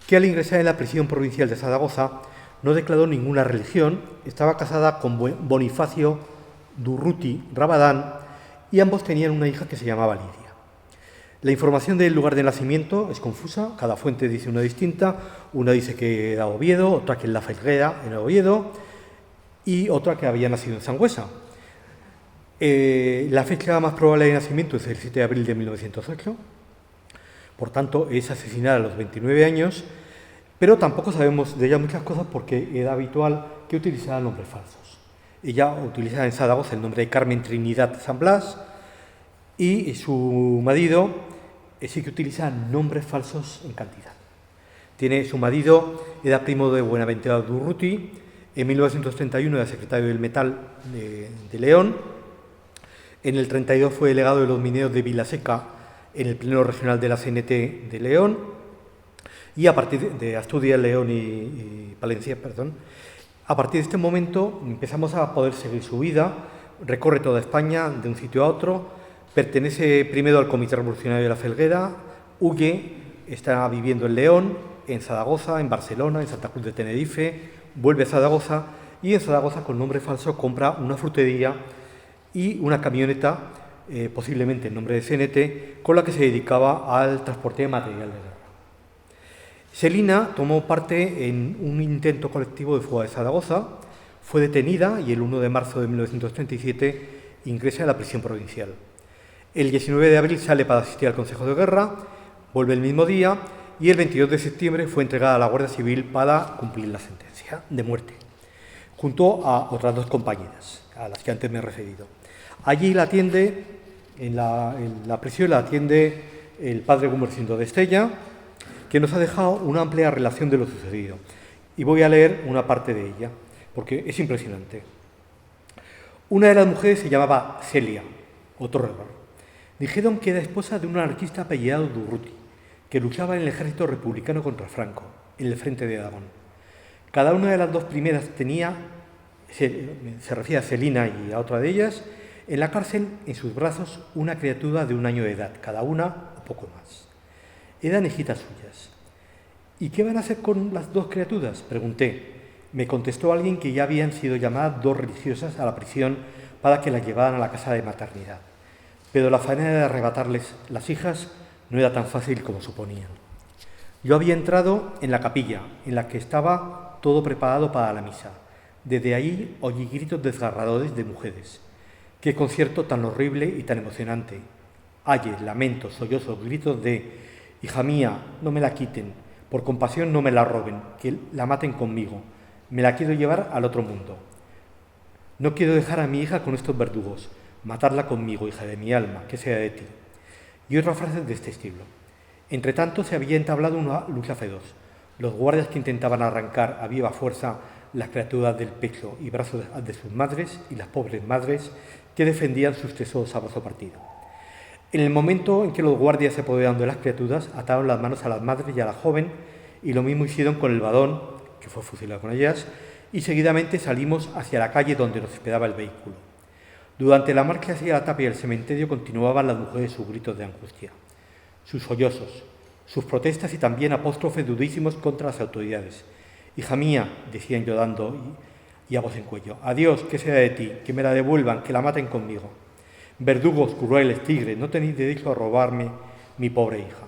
que al ingresar en la prisión provincial de Zaragoza no declaró ninguna religión, estaba casada con Bonifacio Durruti Rabadán y ambos tenían una hija que se llamaba Lidia. La información del lugar de nacimiento es confusa, cada fuente dice una distinta, una dice que era Oviedo, otra que en La Felguera, en Oviedo, y otra que había nacido en Sangüesa. La fecha más probable de nacimiento es el 7 de abril de 1908, por tanto es asesinada a los 29 años, pero tampoco sabemos de ella muchas cosas porque era habitual que utilizara nombres falsos. Ella utiliza en Zaragoza el nombre de Carmen Trinidad San Blas y su marido sí que utiliza nombres falsos en cantidad. Su marido era primo de Buenaventura Durruti, en 1931 era secretario del Metal de León, en el 32 fue delegado de los mineros de Vilaseca en el Pleno Regional de la CNT de León, y a partir de Asturias, León y Palencia, a partir de este momento empezamos a poder seguir su vida, recorre toda España de un sitio a otro, pertenece primero al Comité Revolucionario de la Felguera, huye, está viviendo en León, en Zaragoza, en Barcelona, en Santa Cruz de Tenerife, vuelve a Zaragoza y en Zaragoza con nombre falso compra una frutería y una camioneta, posiblemente en nombre de CNT, con la que se dedicaba al transporte de material de guerra. Celina tomó parte en un intento colectivo de fuga de Zaragoza, fue detenida y el 1 de marzo de 1937 ingresa a la prisión provincial. El 19 de abril sale para asistir al Consejo de Guerra, vuelve el mismo día y el 22 de septiembre fue entregada a la Guardia Civil para cumplir la sentencia de muerte, junto a otras dos compañeras, a las que antes me he referido. Allí la atiende, en la prisión la atiende el padre Gumersindo de Estella, que nos ha dejado una amplia relación de lo sucedido. Y voy a leer una parte de ella, porque es impresionante. Una de las mujeres se llamaba Celia, otro error. Dijeron que era esposa de un anarquista apellidado Durruti, que luchaba en el ejército republicano contra Franco, en el frente de Aragón. Cada una de las dos primeras tenía, se refiere a Celina y a otra de ellas, en la cárcel, en sus brazos, una criatura de 1 año de edad, cada una o poco más. Eran hijitas suyas. ¿Y qué van a hacer con las dos criaturas?, pregunté. Me contestó alguien que ya habían sido llamadas 2 religiosas a la prisión para que las llevaran a la casa de maternidad. Pero la faena de arrebatarles las hijas no era tan fácil como suponían. Yo había entrado en la capilla, en la que estaba todo preparado para la misa. Desde ahí oí gritos desgarradores de mujeres. ¡Qué concierto tan horrible y tan emocionante! Ayes, lamentos, sollozos, gritos de «Hija mía, no me la quiten, por compasión no me la roben, que la maten conmigo, me la quiero llevar al otro mundo. No quiero dejar a mi hija con estos verdugos, matarla conmigo, hija de mi alma, que sea de ti». Y otras frases de este estilo. Entre tanto se había entablado una lucha feroz. Los guardias que intentaban arrancar a viva fuerza las criaturas del pecho y brazos de sus madres y las pobres madres que defendían sus tesoros a brazo partido. En el momento en que los guardias se apoderaron de las criaturas, ataron las manos a las madres y a la joven, y lo mismo hicieron con el badón, que fue fusilado con ellas, y seguidamente salimos hacia la calle donde nos esperaba el vehículo. Durante la marcha hacia la tapia del cementerio continuaban las mujeres sus gritos de angustia, sus sollozos, sus protestas y también apóstrofes durísimos contra las autoridades. «Hija mía», decían llorando y a voz en cuello, «adiós, ¿qué será de ti? Que me la devuelvan, que la maten conmigo. Verdugos, crueles, tigres, no tenéis derecho a robarme mi pobre hija».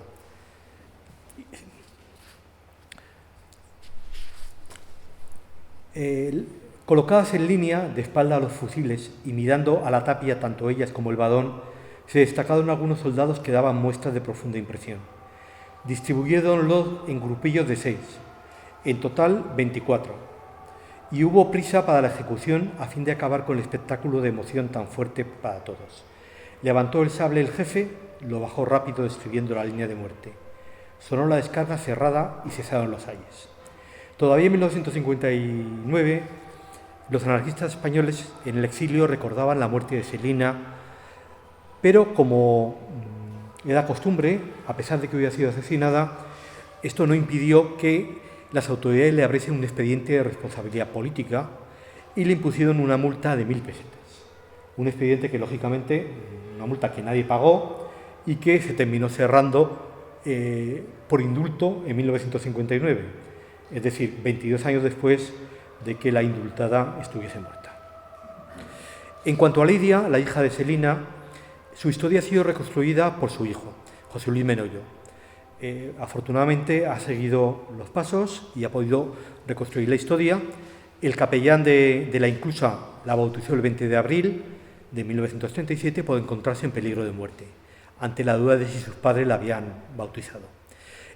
Colocadas en línea, de espalda a los fusiles y mirando a la tapia tanto ellas como el badón, se destacaron algunos soldados que daban muestras de profunda impresión. Distribuyéronlos en grupillos de 6, en total 24, y hubo prisa para la ejecución a fin de acabar con el espectáculo de emoción tan fuerte para todos. Levantó el sable el jefe, lo bajó rápido describiendo la línea de muerte. Sonó la descarga cerrada y cesaron los ayes. Todavía en 1959, los anarquistas españoles en el exilio recordaban la muerte de Celina, pero como era costumbre, a pesar de que hubiera sido asesinada, esto no impidió que las autoridades le abriesen un expediente de responsabilidad política y le impusieron una multa de 1.000 pesetas. Un expediente que, lógicamente, una multa que nadie pagó y que se terminó cerrando por indulto en 1959, es decir, 22 años después de que la indultada estuviese muerta. En cuanto a Lidia, la hija de Celina, su historia ha sido reconstruida por su hijo, José Luis Menollo. Afortunadamente ha seguido los pasos y ha podido reconstruir la historia. El capellán de la Inclusa la bautizó el 20 de abril de 1937 por encontrarse en peligro de muerte, ante la duda de si sus padres la habían bautizado.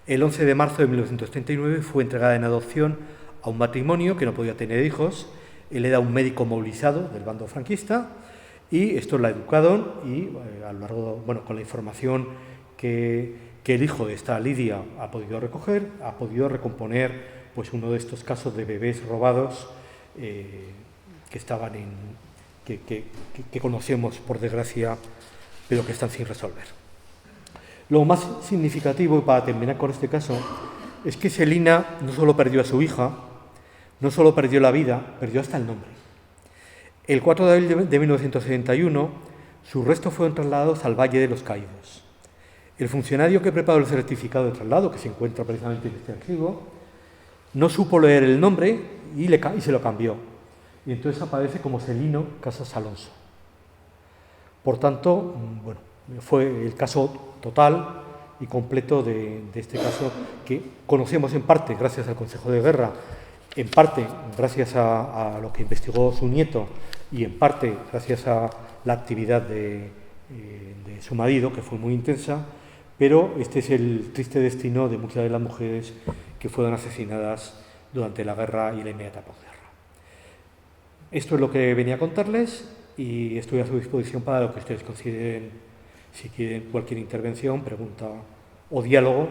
El 11 de marzo de 1939 fue entregada en adopción a un matrimonio que no podía tener hijos. Él era un médico movilizado del bando franquista y estos la educaron y a lo largo, con la información que el hijo de esta Lidia ha podido recoger, ha podido recomponer pues uno de estos casos de bebés robados que estaban que conocemos por desgracia, pero que están sin resolver. Lo más significativo, y para terminar con este caso, es que Celina no solo perdió a su hija, no solo perdió la vida, perdió hasta el nombre. El 4 de abril de 1971, sus restos fueron trasladados al Valle de los Caídos. El funcionario que preparó el certificado de traslado, que se encuentra precisamente en este archivo, no supo leer el nombre y se lo cambió. Y entonces aparece como Celino Casas Alonso. Por tanto, fue el caso total y completo de este caso que conocemos en parte gracias al Consejo de Guerra, en parte gracias a lo que investigó su nieto y en parte gracias a la actividad de su marido, que fue muy intensa, pero este es el triste destino de muchas de las mujeres que fueron asesinadas durante la guerra y la inmediata posguerra. Esto es lo que venía a contarles y estoy a su disposición para lo que ustedes consideren. Si quieren cualquier intervención, pregunta o diálogo,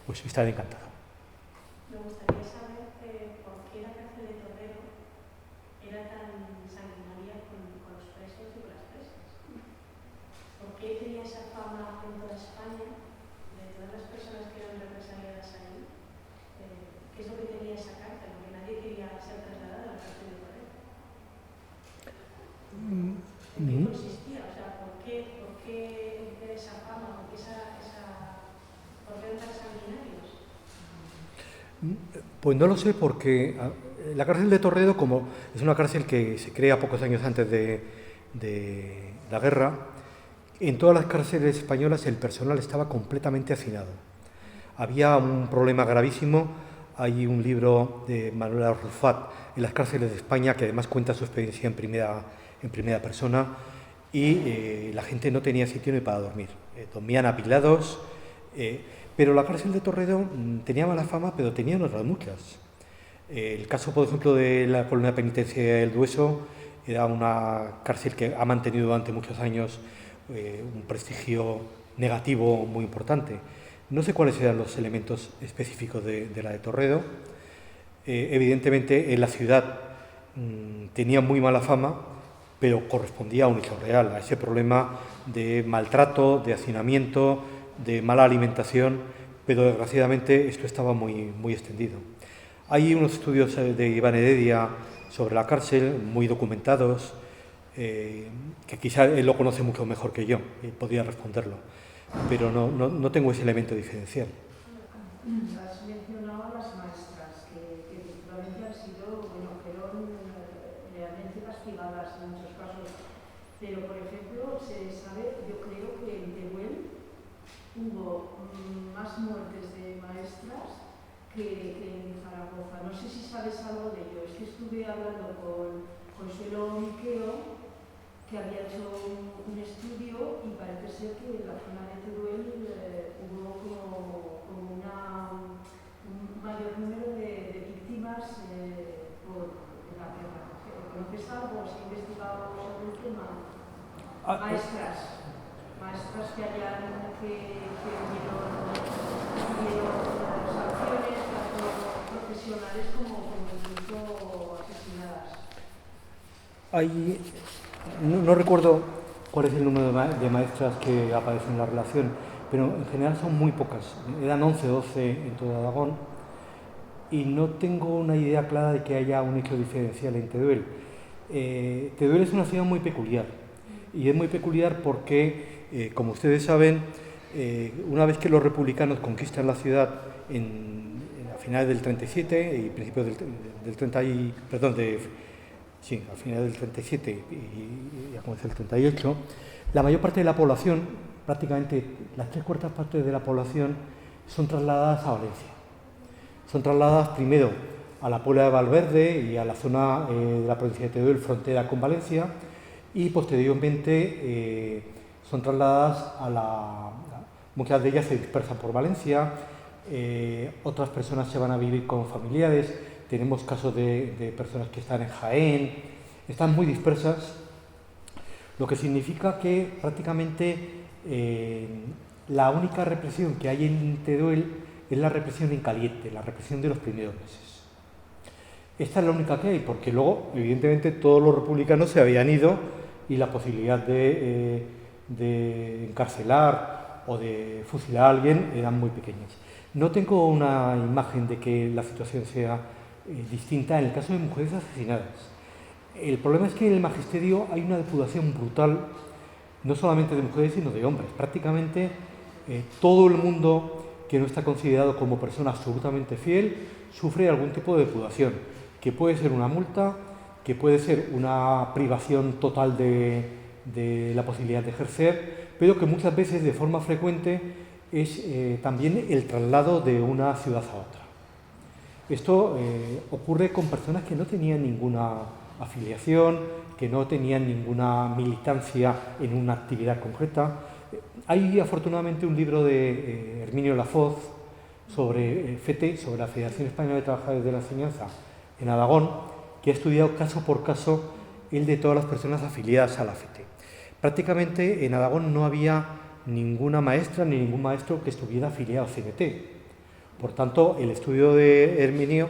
pues estaré encantado. Me gustaría saber por qué la cárcel de Toledo era tan sanguinaria con los presos y con las presas. ¿Por qué tenía esa fama en toda España, de todas las personas que eran represaliadas ahí? ¿Qué es lo que tenía esa cárcel? Porque nadie quería ser trasladado a la cárcel de Toledo. ¿En qué consistía? O sea, ¿por qué esa fama? ¿Por qué eran tan sanguinarios? Pues no lo sé, porque la cárcel de Toledo, como es una cárcel que se crea pocos años antes de la guerra, en todas las cárceles españolas el personal estaba completamente hacinado. Había un problema gravísimo. Hay un libro de Manuel Arrufat en las cárceles de España que además cuenta su experiencia en primera persona y la gente no tenía sitio ni para dormir. Dormían apilados, pero la cárcel de Toledo tenía mala fama, pero tenía otras muchas. El caso, por ejemplo, de la colonia penitenciaria del Dueso era una cárcel que ha mantenido durante muchos años un prestigio negativo muy importante. No sé cuáles eran los elementos específicos de la de Toledo. Evidentemente en la ciudad tenía muy mala fama, pero correspondía a un hecho real, a ese problema de maltrato, de hacinamiento, de mala alimentación, pero desgraciadamente esto estaba muy extendido. Hay unos estudios de Iván Heredia sobre la cárcel, muy documentados, que quizá él lo conoce mucho mejor que yo, y podría responderlo, pero no tengo ese elemento diferencial. Has mencionado a las maestras, que efectivamente han sido, bueno, fueron realmente castigadas en muchos casos, pero por ejemplo, se sabe, yo creo que en Teruel hubo más muertes de maestras que en Zaragoza. No sé si sabes algo de ello. Es que estuve hablando con Consuelo Miqueo, que había hecho un estudio y parece ser que en la zona de Teruel hubo como un mayor número de víctimas por la guerra. ¿Conoces algo? ¿Has investigado sobre el tema? Maestras que hayan que tuvieron sanciones, tanto profesionales como incluso asesinadas. No recuerdo cuál es el número de maestras que aparecen en la relación, pero en general son muy pocas. Eran 11 o 12 en todo Aragón y no tengo una idea clara de que haya un hecho diferencial en Teruel. Teruel es una ciudad muy peculiar y es muy peculiar porque, como ustedes saben, una vez que los republicanos conquistan la ciudad a finales del 37 y principios del 30 a finales del 37 y a comienzos del 38, la mayor parte de la población, prácticamente las 3/4 partes de la población, son trasladadas a Valencia. Son trasladadas primero a la Puebla de Valverde y a la zona de la provincia de Teruel, frontera con Valencia, y posteriormente son trasladadas muchas de ellas se dispersan por Valencia, otras personas se van a vivir con familiares. Tenemos casos de personas que están en Jaén, están muy dispersas, lo que significa que prácticamente la única represión que hay en Teruel es la represión en caliente, la represión de los primeros meses. Esta es la única que hay, porque luego, evidentemente, todos los republicanos se habían ido y la posibilidad de encarcelar o de fusilar a alguien eran muy pequeñas. No tengo una imagen de que la situación sea distinta en el caso de mujeres asesinadas. El problema es que en el magisterio hay una depuración brutal, no solamente de mujeres, sino de hombres. Prácticamente todo el mundo que no está considerado como persona absolutamente fiel sufre algún tipo de depuración, que puede ser una multa, que puede ser una privación total de la posibilidad de ejercer, pero que muchas veces, de forma frecuente, es también el traslado de una ciudad a otra. Esto ocurre con personas que no tenían ninguna afiliación, que no tenían ninguna militancia en una actividad concreta. Hay afortunadamente un libro de Herminio Lafoz sobre FETE, sobre la Federación Española de Trabajadores de la Enseñanza en Aragón, que ha estudiado caso por caso el de todas las personas afiliadas a la FETE. Prácticamente en Aragón no había ninguna maestra ni ningún maestro que estuviera afiliado a CNT. Por tanto, el estudio de Herminio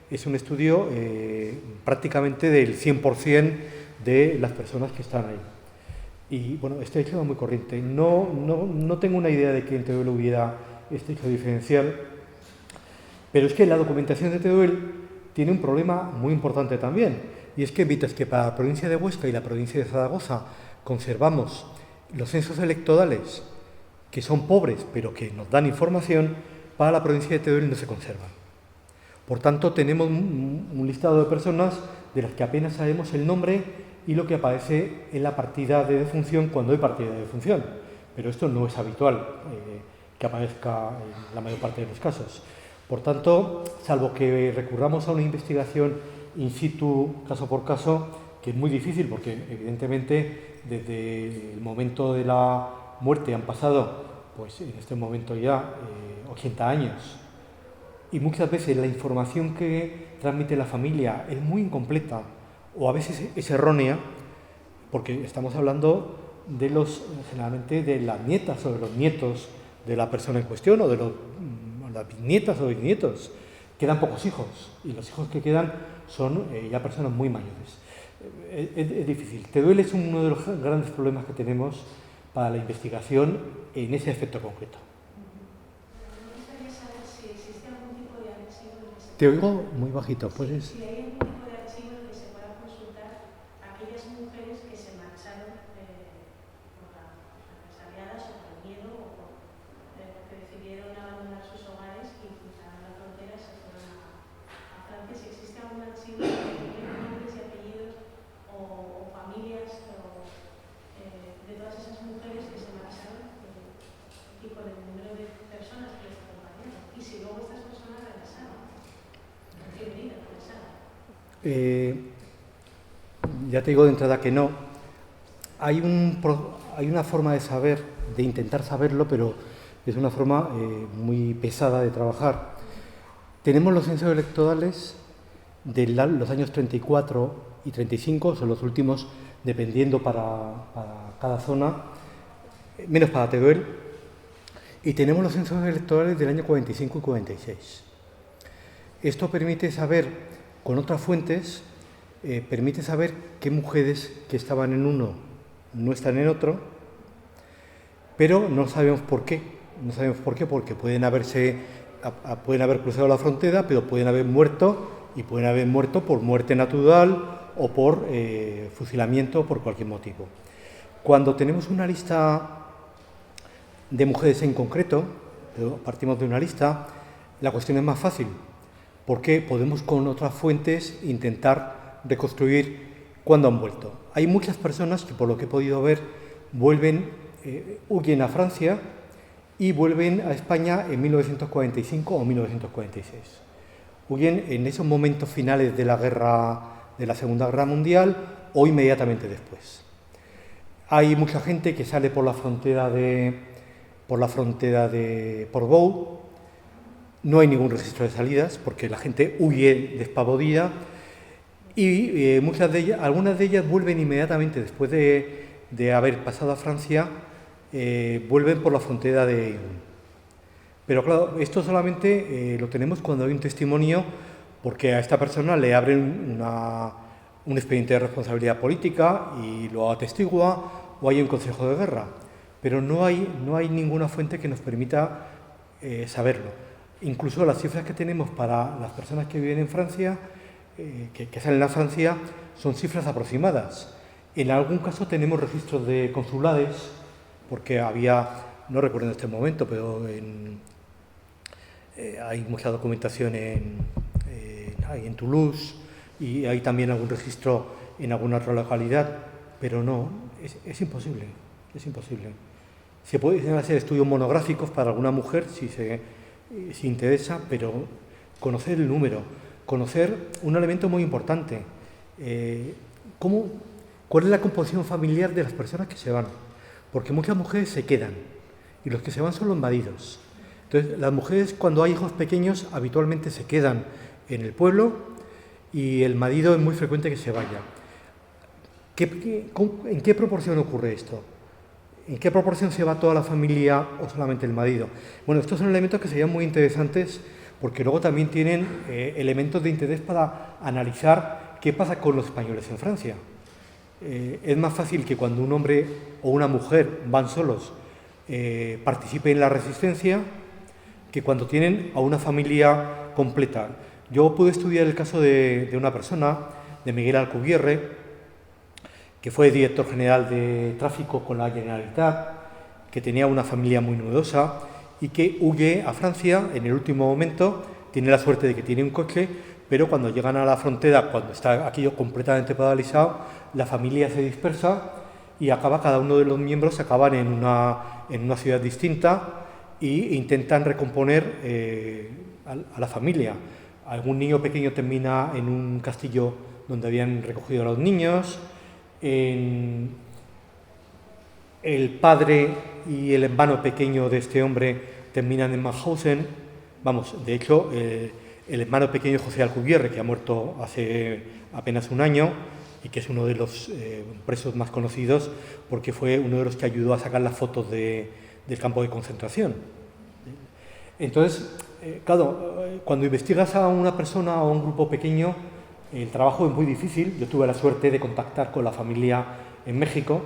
es un estudio prácticamente del 100% de las personas que están ahí. Y bueno, este hecho es muy corriente. No tengo una idea de que en Teruel hubiera este hecho diferencial, pero es que la documentación de Teruel tiene un problema muy importante también, y es que mientras que para la provincia de Huesca y la provincia de Zaragoza conservamos los censos electorales, que son pobres, pero que nos dan información, para la provincia de Teruel no se conservan. Por tanto, tenemos un listado de personas de las que apenas sabemos el nombre y lo que aparece en la partida de defunción cuando hay partida de defunción. Pero esto no es habitual que aparezca en la mayor parte de los casos. Por tanto, salvo que recurramos a una investigación in situ, caso por caso, que es muy difícil porque, evidentemente, desde el momento de la muerte han pasado, pues en este momento ya 80 años. Y muchas veces la información que transmite la familia es muy incompleta o a veces es errónea, porque estamos hablando de generalmente de las nietas o de los nietos de la persona en cuestión o de las bisnietas o bisnietos. quedan pocos hijos y los hijos que quedan son ya personas muy mayores. Es difícil. Teruel es uno de los grandes problemas que tenemos para la investigación en ese aspecto concreto. Me gustaría saber si existe algún tipo de archivo en el que se Te oigo muy bajito, ¿puedes? Si hay algún tipo de archivo en el que se pueda consultar a aquellas mujeres que se marcharon por las represaliadas o por el miedo o porque decidieron abandonar sus hogares y cruzaron la frontera y se fueron a Francia. Si existe algún archivo en el que tienen nombres y apellidos o familias de todas esas mujeres que se marcharon y con el número de personas que les acompañaron. Y si luego estas personas regresaron. Ya te digo de entrada que no. Hay una forma de saber, de intentar saberlo, pero es una forma muy pesada de trabajar. Tenemos los censos electorales de los años 34 y 35, son los últimos, dependiendo para cada zona, menos para Teruel, y tenemos los censos electorales del año 45 y 46. Esto permite saber, con otras fuentes, permite saber qué mujeres que estaban en uno no están en otro, pero no sabemos por qué. No sabemos por qué, porque pueden haber cruzado la frontera, pero pueden haber muerto, y pueden haber muerto por muerte natural o por fusilamiento o por cualquier motivo. Cuando tenemos una lista de mujeres en concreto, partimos de una lista, la cuestión es más fácil, porque podemos con otras fuentes intentar reconstruir cuándo han vuelto. Hay muchas personas que, por lo que he podido ver, huyen a Francia y vuelven a España en 1945 o 1946. Huyen en esos momentos finales de la Segunda Guerra Mundial o inmediatamente después. Hay mucha gente que sale por la frontera de Portbou. No hay ningún registro de salidas porque la gente huye despavorida y algunas de ellas vuelven inmediatamente después de haber pasado a Francia, vuelven por la frontera de Irún. Pero claro, esto solamente lo tenemos cuando hay un testimonio, porque a esta persona le abren un expediente de responsabilidad política y lo atestigua, o hay un consejo de guerra. Pero no hay ninguna fuente que nos permita saberlo. Incluso las cifras que tenemos para las personas que viven en Francia, que salen a Francia, son cifras aproximadas. En algún caso tenemos registros de consulades, porque no recuerdo en este momento, pero hay mucha documentación en Toulouse y hay también algún registro en alguna otra localidad, pero no, es imposible, es imposible. Se pueden hacer estudios monográficos para alguna mujer si interesa, pero conocer el número, conocer un elemento muy importante, cuál es la composición familiar de las personas que se van, porque muchas mujeres se quedan y los que se van son los maridos. Entonces, las mujeres, cuando hay hijos pequeños, habitualmente se quedan en el pueblo y el marido es muy frecuente que se vaya. ¿En qué proporción ocurre esto? ¿En qué proporción se va toda la familia o solamente el marido? Bueno, estos son elementos que serían muy interesantes porque luego también tienen elementos de interés para analizar qué pasa con los españoles en Francia. Es más fácil que cuando un hombre o una mujer van solos participen en la resistencia que cuando tienen a una familia completa. Yo pude estudiar el caso de una persona, de Miguel Alcubierre, que fue director general de tráfico con la Generalitat, que tenía una familia muy numerosa y que huye a Francia en el último momento. Tiene la suerte de que tiene un coche, pero cuando llegan a la frontera, cuando está aquello completamente paralizado, la familia se dispersa y cada uno de los miembros acaban en una ciudad distinta e intentan recomponer a la familia. Algún niño pequeño termina en un castillo donde habían recogido a los niños. El padre y el hermano pequeño de este hombre terminan en Mauthausen. De hecho, el hermano pequeño de José Alcubierre, que ha muerto hace apenas un año y que es uno de los presos más conocidos porque fue uno de los que ayudó a sacar las fotos del campo de concentración. Entonces, Claro, cuando investigas a una persona o a un grupo pequeño, el trabajo es muy difícil. Yo tuve la suerte de contactar con la familia en México,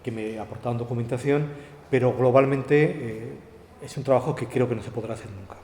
que me aportaban documentación, pero globalmente es un trabajo que creo que no se podrá hacer nunca.